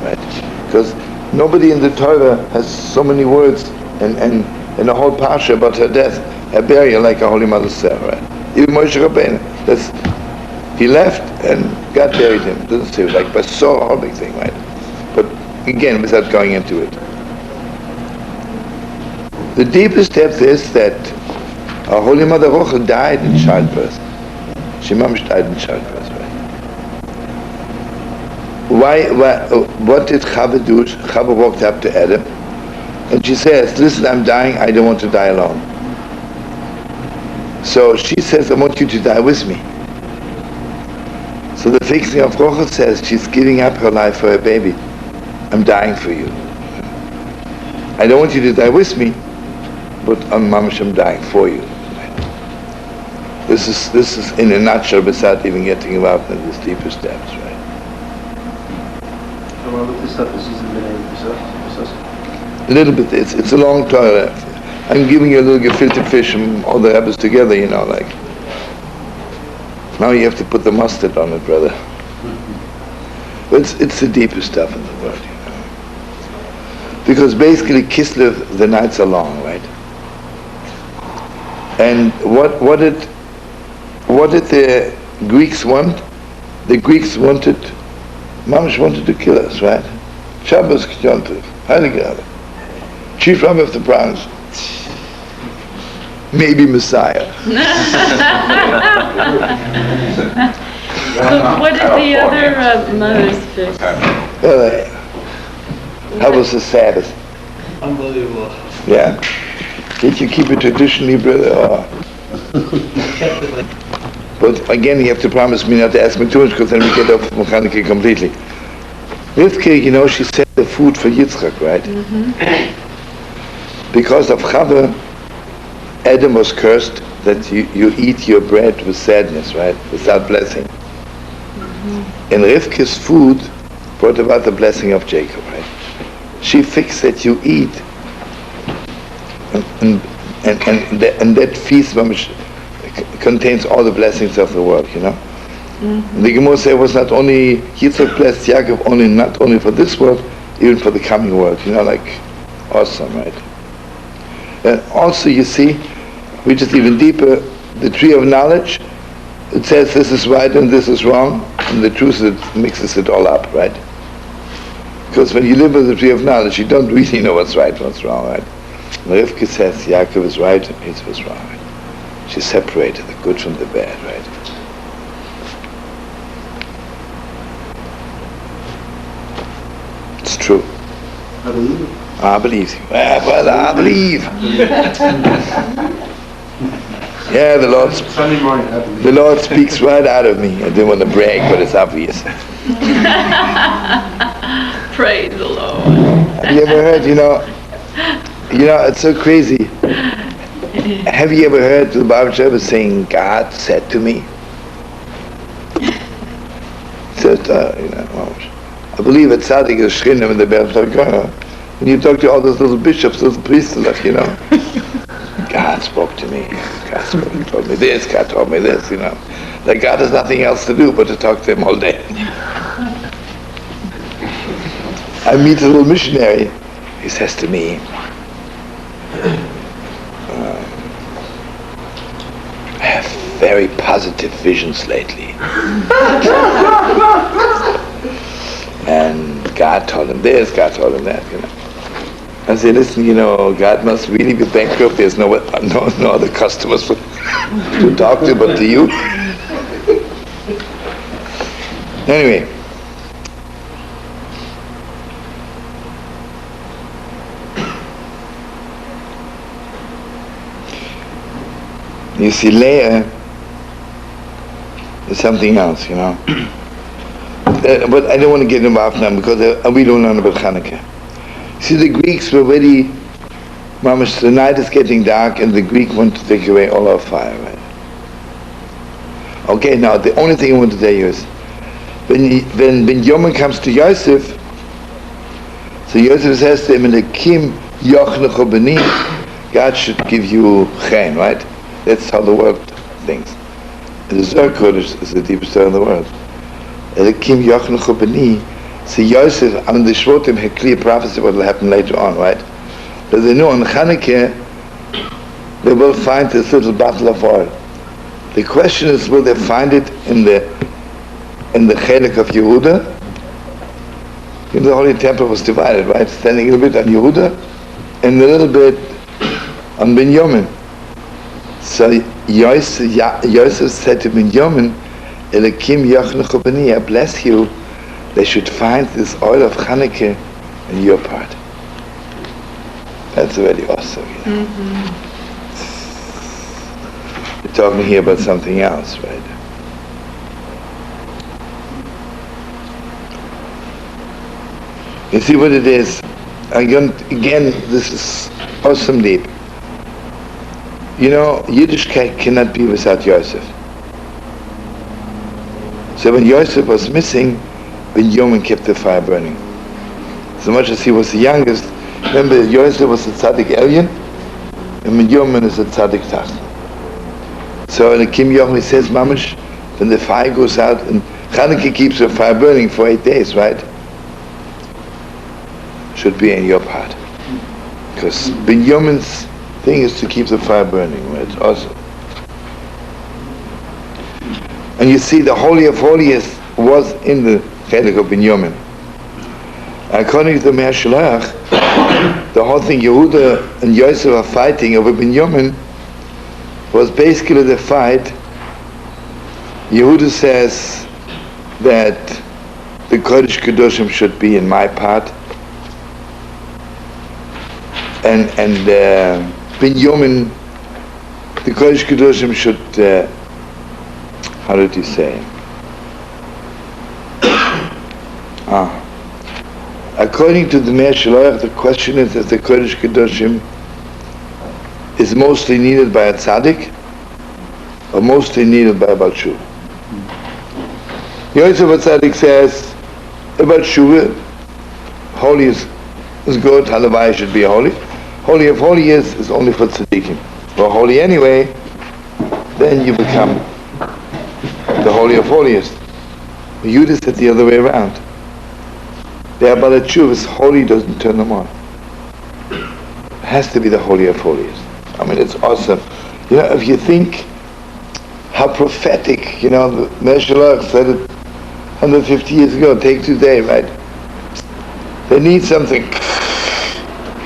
right? Because nobody in the Torah has so many words and a whole parsha about her death, her burial, like our holy mother Sarah, right? Even Moshe Rabbeinu, he left and God buried him. Doesn't say like by so a whole big thing, right? But again, without going into it, the deepest depth is that our holy mother Rochel died in childbirth. She mamish died in childbirth, right? What did Chava do? Chava walked up to Adam and she says, listen, I'm dying, I don't want to die alone. So she says, I want you to die with me. So the fixing of Rochel says she's giving up her life for her baby. I'm dying for you. I don't want you to die with me, but on Mamash I'm dying for you. This is in a nutshell without even getting involved in these deeper steps, right? A little bit, it's a long time. I'm giving you a little gefilte fish and all the herbs together, like. Now you have to put the mustard on it, brother. But it's the deeper stuff in the world, Because basically Kislev, the nights are long, right? And what did the Greeks want? The Greeks Mamash wanted to kill us, right? Shabbos K'yontiv, Heilige Abba, Chief Rabbi of the province, maybe Messiah. So what did the other mothers fix? How was the Sabbath? Unbelievable. Yeah. Did you keep it traditionally, brother? Or? But again, you have to promise me not to ask me too much, because then we get off Chanukah completely. Rivka, she set the food for Yitzchak, right? Mm-hmm. Because of Chava, Adam was cursed that you eat your bread with sadness, right? Without blessing. Mm-hmm. And Rivka's food brought about the blessing of Jacob, right? She fixed that you eat, and that feast contains all the blessings of the world, Mm-hmm. The Gemara says it was not only Yitzchak blessed Yaakov not only for this world, even for the coming world, awesome, right? And also you see, which is even deeper, the tree of knowledge, it says this is right and this is wrong, and the truth is it mixes it all up, right? Because when you live with the tree of knowledge, you don't really know what's right and what's wrong, right? And Rivka says Yaakov is right and Esau is wrong, right? She separated the good from the bad, right? It's true. I believe it. I believe you. Brother, I believe. Yeah, the Lord speaks right out of me. I didn't want to brag, but it's obvious. Praise the Lord. Have you ever heard, it's so crazy. Have you ever heard the Bible ever saying, God said to me? Said, I believe it's Tzaddik is Shchinim in the Berg. When you talk to all those little bishops, those priests, God spoke to me. God told me this. God told me this. Like God has nothing else to do but to talk to him all day. I meet a little missionary. He says to me, I have very positive visions lately. And God told him this, God told him that, I said, listen, God must really be bankrupt. There's no other customers to talk to but to you. Anyway. You see, Leah is something else, but I don't want to get involved now because we don't know about Channukah. See, the Greeks were ready, Mamash, the night is getting dark and the Greek want to take away all our fire, right? Okay, now the only thing I want to tell you is, when Binyamin comes to Yosef, so Yosef says to him, Kim Yochnecho B'ni, God should give you chen, right? That's how the world thinks. And the Zohar Kodesh is the deepest story in the world. Kim Yochnecho B'ni, so Yosef, the Shvotim had clear prophecy what will happen later on, right? But they know on Chanukah, they will find this little bottle of oil. The question is, will they find it in the Chelik of Yehuda? The Holy Temple was divided, right? Standing a little bit on Yehuda, and a little bit on Binyamin. So Yosef said to Binyamin, Elokim Yochnecho B'ni, I bless you. They should find this oil of Chanukah in your part. That's very awesome, Mm-hmm. We're talking here about something else, right? You see what it is? Again, this is awesome deep. You know, Yiddishkeit cannot be without Yosef. So when Yosef was missing, Binyamin kept the fire burning. So much as he was the youngest, remember Yosef was the Tzaddik Elyon, and Binyamin is the Tzaddik Tacht. So in the Kim Yochmi says, Mamash, when the fire goes out, and Channukah keeps the fire burning for 8 days, right? Should be in your part. Because Binyamin's thing is to keep the fire burning, right? It's awesome. And you see the Holy of Holiest was in the Chelik of Binyamin. According to the Meir Shalach, the whole thing Yehuda and Yosef are fighting over Binyamin was basically the fight. Yehuda says that the Kodesh Kedoshim should be in my part, and Binyamin, the Kodesh Kedoshim should, how did he say? According to the Meir Shalach, the question is if the Kodesh Kedoshim is mostly needed by a tzaddik or mostly needed by a Baal Tshuva. Yosef HaTzaddik says about Tshuva, holy is good, Halavai should be holy. Holy of Holiest is only for tzaddikim. Well, holy anyway, then you become the Holy of Holiest. Judas said the other way around. The Baal Tshuva is holy, doesn't turn them on. It has to be the Holy of Holiest. I mean, it's awesome. You know, if you think how prophetic, you know, the Meir Shalach said it 150 years ago, take today, right? They need something,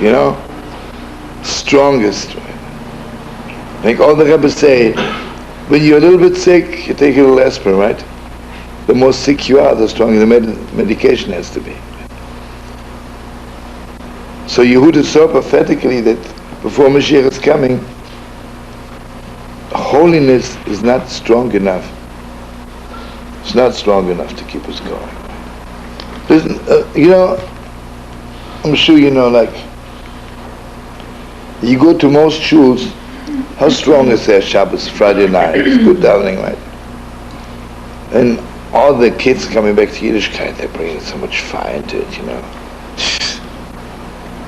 you know, strongest. Right? Like all the Rebbes say, when you're a little bit sick, you take a little aspirin, right? The more sick you are, the stronger the medication has to be. So Yehuda saw prophetically that before Mashiach is coming, holiness is not strong enough. It's not strong enough to keep us going. Listen, you know, I'm sure you know, like, you go to most shuls, how strong is their Shabbos, Friday night? It's good davening, right? And all the kids coming back to Yiddishkeit, they're bringing so much fire into it, you know.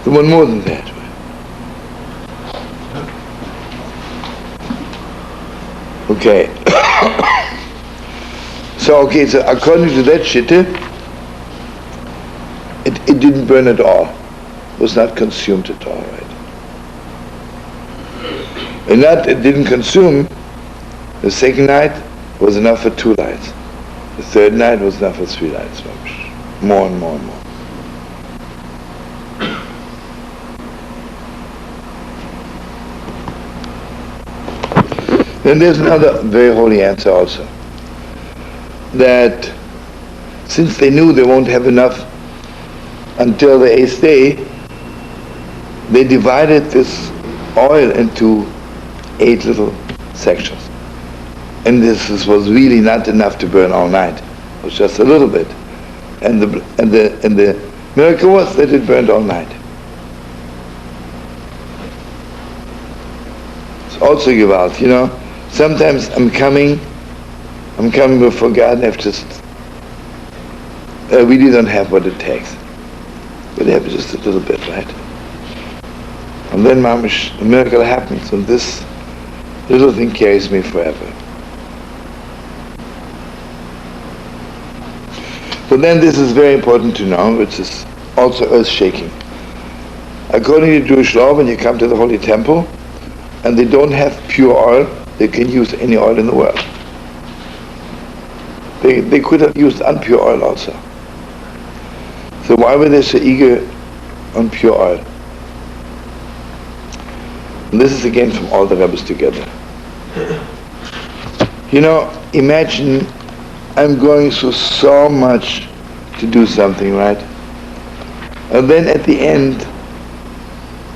They want more than that. Okay. So according to that shitta, it didn't burn at all. It was not consumed at all, right? And that it didn't consume, the second night was enough for 2 lights. The third night was enough for 3 lights. More and more and more. Then there's another very holy answer also. That since they knew they won't have enough until the 8th day, they divided this oil into 8 little sections. And this was really not enough to burn all night. It was just a little bit. And the miracle was that it burned all night. It's also gewalt, you know. Sometimes I'm coming before God and I've just, I really don't have what it takes. But I have just a little bit, right? And then mamish, a miracle happens and this little thing carries me forever. But then this is very important to know, which is also earth-shaking. According to Jewish law, when you come to the Holy Temple and they don't have pure oil, they can use any oil in the world. They could have used unpure oil also. So why were they so eager on pure oil? And this is again from all the Rebbes together. You know, imagine I'm going through so much to do something, right? And then at the end,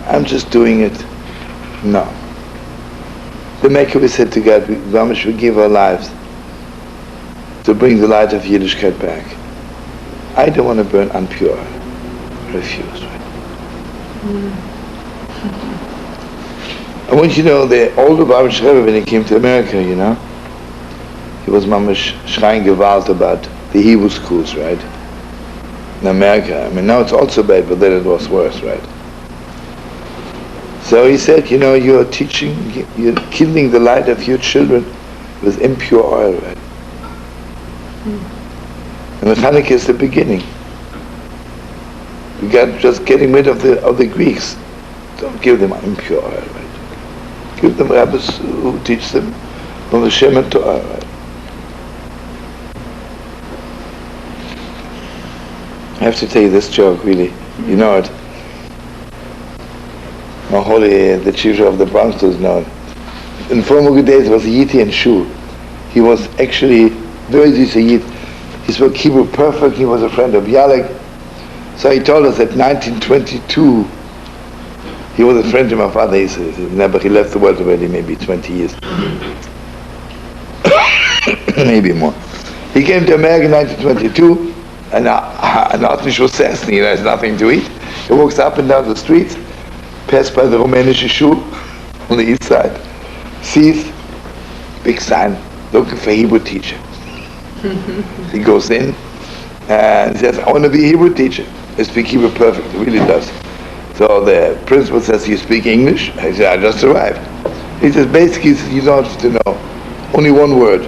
I'm just doing it. No. The Mecca, we said to God, we give our lives to bring the light of Yiddishkeit back. I don't want to burn unpure. I refuse. Right? I want you to know the older Rabbi Shlomo, when he came to America, he was mamash schreien gewalt about the Hebrew schools, right? In America. I mean, now it's also bad, but then it was worse, right? So he said, you're teaching, you're killing the light of your children with impure oil, right? And the Channukah is the beginning. We got just getting rid of the Greeks. Don't give them impure oil, right? Give them rabbis who teach them from the Shem and Torah, right? I have to tell you this joke, really. You know it. Maholi, the chief of the Bronx, does know it. In former days was a Yiti and Shu. He was actually very decent Yit. He spoke Hebrew perfect. He was a friend of Yalek. So he told us that 1922, he was a friend of my father. He left the world already maybe 20 years. Maybe more. He came to America in 1922, and Artnish was asking, he has nothing to eat. He walks up and down the streets, passed by the Rumänische Shul on the east side, sees big sign, looking for a Hebrew teacher. He goes in and says, I want to be a Hebrew teacher. I speak Hebrew perfect, it really does. So the principal says, you speak English? I said, I just arrived. He says, basically, you don't have to know only one word.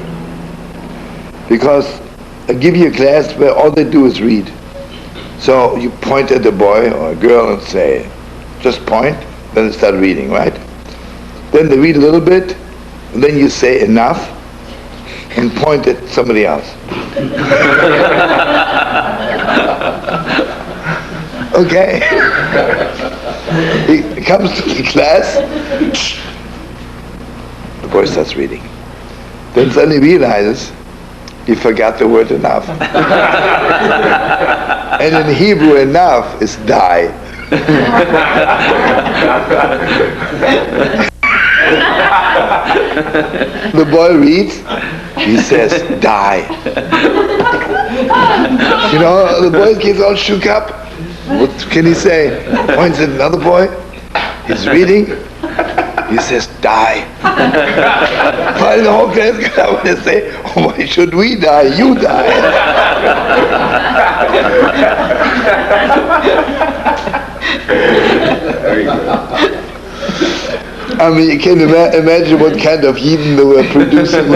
Because I give you a class where all they do is read. So you point at a boy or a girl and say, just point, then they start reading, right? Then they read a little bit, and then you say enough, and point at somebody else. Okay? He comes to the class, the boy starts reading. Then suddenly realizes he forgot the word enough. And in Hebrew, enough is die. The boy reads, he says, die. The boy gets all shook up. What can he say? Points at another boy. He's reading. He says, die. Finally, the whole class got up and say, oh, why should we die? You die. Very good. I mean, you can imagine what kind of heathen they were producing.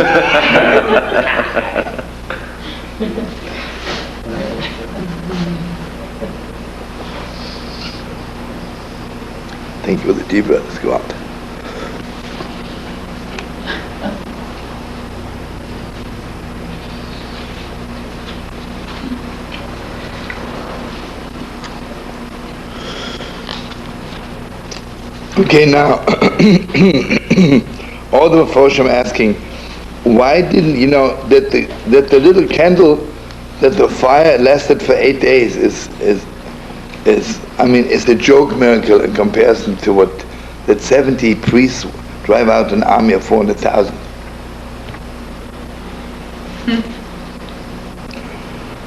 Thank you for the deep breath. Let's go out. Okay, now, all the Mephoshim asking, why didn't, that the little candle, that the fire lasted for 8 days is a joke miracle in comparison to that 70 priests drive out an army of 400,000.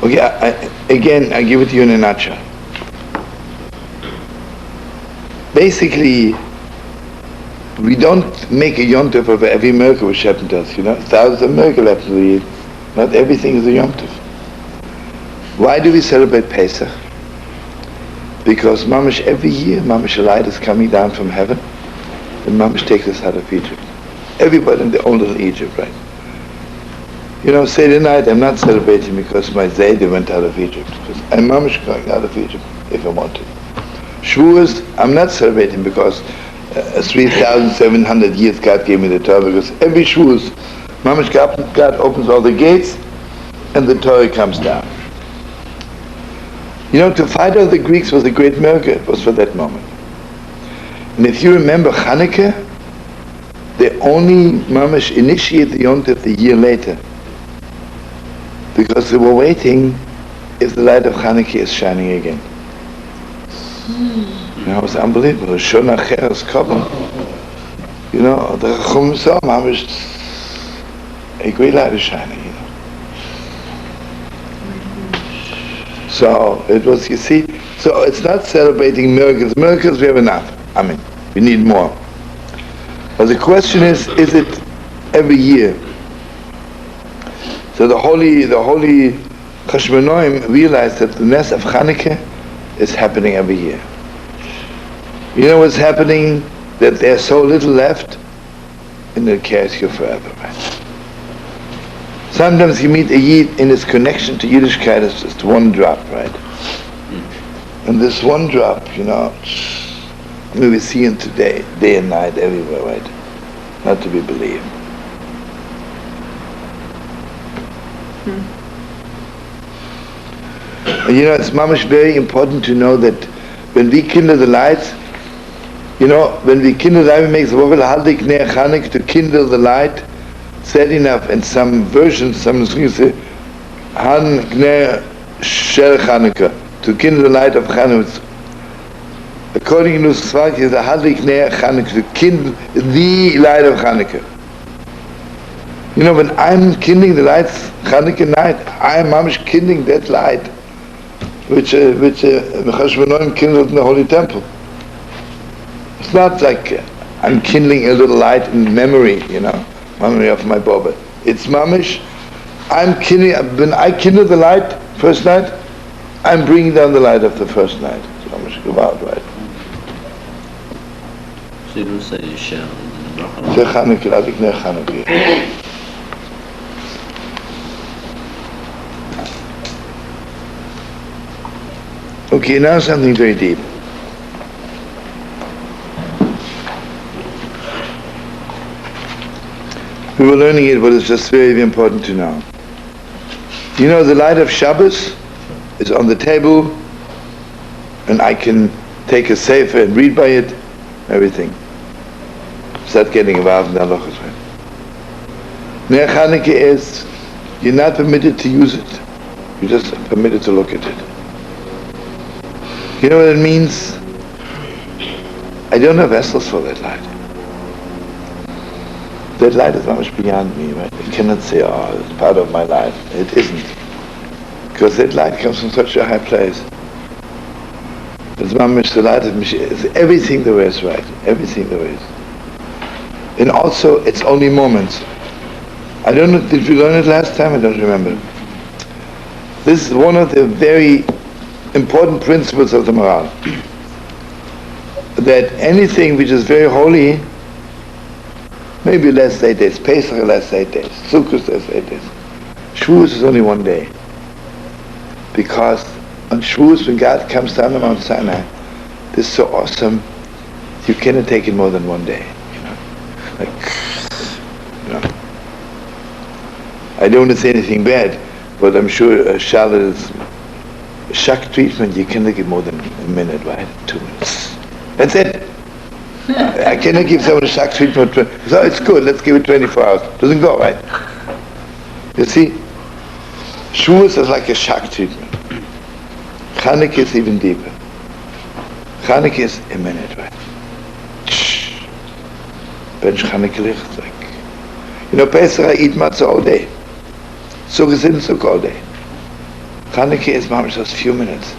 Okay, I give it to you in a nutshell. Basically, we don't make a Yom Tov of every miracle which happened to us, Thousands of miracles happen to you. Not everything is a Yom Tov. Why do we celebrate Pesach? Because Mamash every year, Mamash light is coming down from heaven, and Mamash takes us out of Egypt. Everybody in the old little Egypt, right? Seder night, I'm not celebrating because my Zayde went out of Egypt. Because I'm Mamash going out of Egypt, if I want to. Shavuos, I'm not celebrating because 3,700 years God gave me the Torah, because every Shavuos, Mamash God opens all the gates and the Torah comes down. To fight off the Greeks was a great miracle. It was for that moment. And if you remember Channukah, they only Mamash initiated the Yom Tov a year later, because they were waiting if the light of Channukah is shining again. It was unbelievable. Shon Acher is coming. You know, the Chacham saw mamish a great light is shining, you know. So it was, you see, so it's not celebrating miracles. Miracles we have enough. I mean, we need more. But the question is it every year? So the holy Chashmonoim realized that the Nes of Chanukah is happening every year. You know what's happening? That there's so little left, and it carries you forever, right? Sometimes you meet a Yid in his connection to Yiddishkeit is just one drop, right? And this one drop, you know, I mean, we see him today, day and night, everywhere, right? Not to be believed. And you know, it's mamish very important to know that when we kindle the lights, you know, when we kindle the light, we make the word haldik ner Chanukah, to kindle the light, said enough. In some versions, some say han ner shel Chanukah, to kindle the light of Chanukah. According to Svak, is the haldik ner Chanukah, to kindle the light of Chanukah. You know, when I'm kindling the lights Chanukah night, I'm mamish kindling that light which Chashmonoim kindled in the holy temple. It's not like I'm kindling a little light in memory, you know, memory of my Baba. It's mamish, I'm kindling, when I kindle the light first night, I'm bringing down the light of the first night. It's mamish gewalt, right? So you don't say Yisrael in the bracha. Say Chanukah, Adik Ner Chanukah. Okay, now something very deep. We were learning it, but it's just very, very important to know. You know, the light of Shabbos is on the table, and I can take a sefer and read by it, everything. Start getting involved in the halachos. Ner Chanukah is, you're not permitted to use it. You're just permitted to look at it. You know what it means? I don't have vessels for that light. That light is much beyond me, right? I cannot say, oh, it's part of my life. It isn't. Because that light comes from such a high place. It's mamish, the light of Mashiach. It's everything there is, right? Everything there is. And also, it's only moments. I don't know, did we learn it last time? I don't remember. This is one of the very important principles of the moral. That anything which is very holy, maybe less 8 days, Pesach less 8 days, Sukkot less 8 days. Shavuos is only 1 day. Because on Shavuos, when God comes down on Mount Sinai, this is so awesome, you cannot take it more than 1 day. You know? Like, you know. I don't want to say anything bad, but I'm sure Charlotte's shock treatment, you cannot give more than a minute, right? 2 minutes. That's it. I cannot give someone a shock treatment. So it's good, let's give it 24 hours. Doesn't go, right? You see, Shavuos is like a shock treatment. Chanukah is even deeper. Chanukah is a minute, right? Bench Chanukah licht, like, you know, Pesach I eat matzah all day. Sukkot is Sukkot all day. Chanukah is mamish just a few minutes.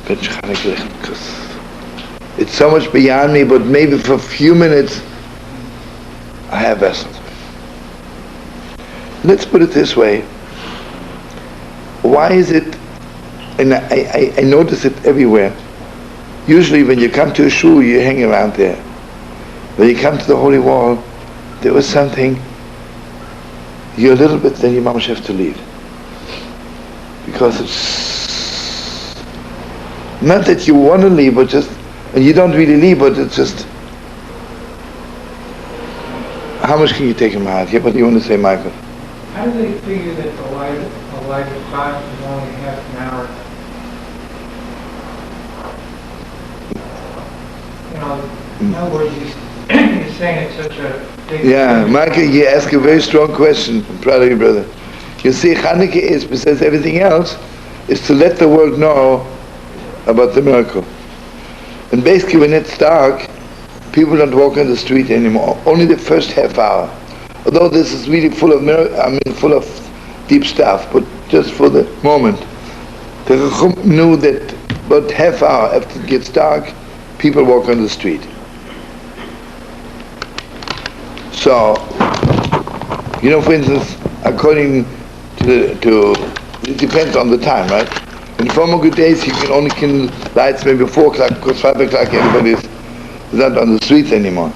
Bench Chanukah licht, because it's so much beyond me, but maybe for a few minutes I have vessels. Let's put it this way. Why is it, and I notice it everywhere, usually when you come to a shul, you hang around there. When you come to the holy wall, there was something, you're a little bit, then you mamish have to leave. Because it's not that you want to leave, but just, and you don't really leave, but it's just, how much can you take in my heart? Yeah, what do you want to say, Michael? How do they figure that the light of God is only half an hour? You know, in other words, he's saying it's such a big... Yeah, Michael, you ask a very strong question. I'm proud of you, brother. You see, Chanukah is, besides everything else, is to let the world know about the miracle. And basically when it's dark, people don't walk on the street anymore. Only the first half hour. Although this is really full of deep stuff, but just for the moment. The Chacham knew that about half hour after it gets dark, people walk on the street. So, for instance, according to it depends on the time, right? In former good days, you can only kindle lights maybe 4 o'clock, because 5 o'clock everybody is not on the streets anymore.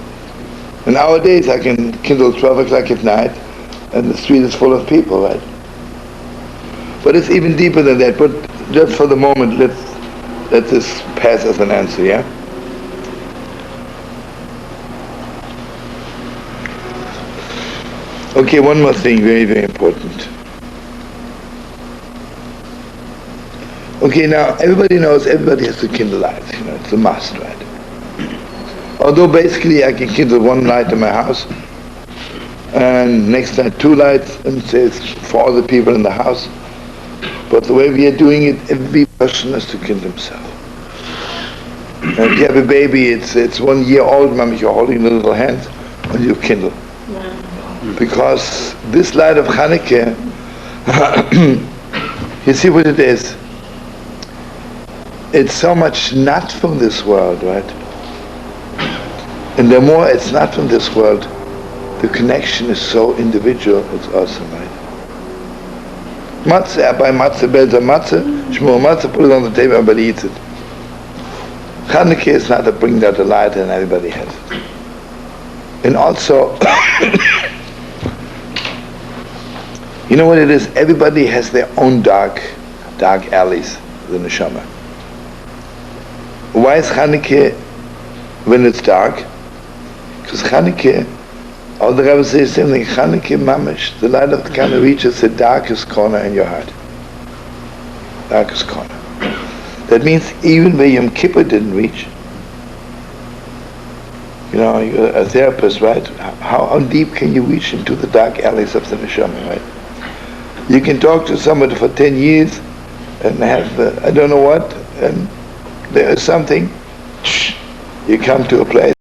And nowadays, I can kindle 12 o'clock at night, and the street is full of people, right? But it's even deeper than that. But just for the moment, let this pass as an answer, yeah? Okay, one more thing, very, very important. Okay, now everybody knows everybody has to kindle lights, it's a must, right? Although basically I can kindle 1 light in my house, and next night 2 lights, and say it's for all the people in the house. But the way we are doing it, every person has to kindle himself. And if you have a baby, it's 1 year old, Mama, you're holding the little hand, and you kindle. Because this light of Channukah, you see what it is? It's so much not from this world, right? And the more it's not from this world, the connection is so individual, it's awesome, right? Matzah, I buy matzah, bells of matzah, shmur matzah, put it on the table, everybody eats it. Channukah is not to bring out the light and everybody has it. And also, you know what it is? Everybody has their own dark alleys, the neshama. Why is Channukah when it's dark? Because Channukah, all the rabbis say the same thing, Channukah mamish, the light of the Channukah reaches the darkest corner in your heart. Darkest corner. That means even where Yom Kippur didn't reach. You're a therapist, right? How deep can you reach into the dark alleys of the neshama, right? You can talk to somebody for 10 years and have, I don't know what, and there is something, you come to a place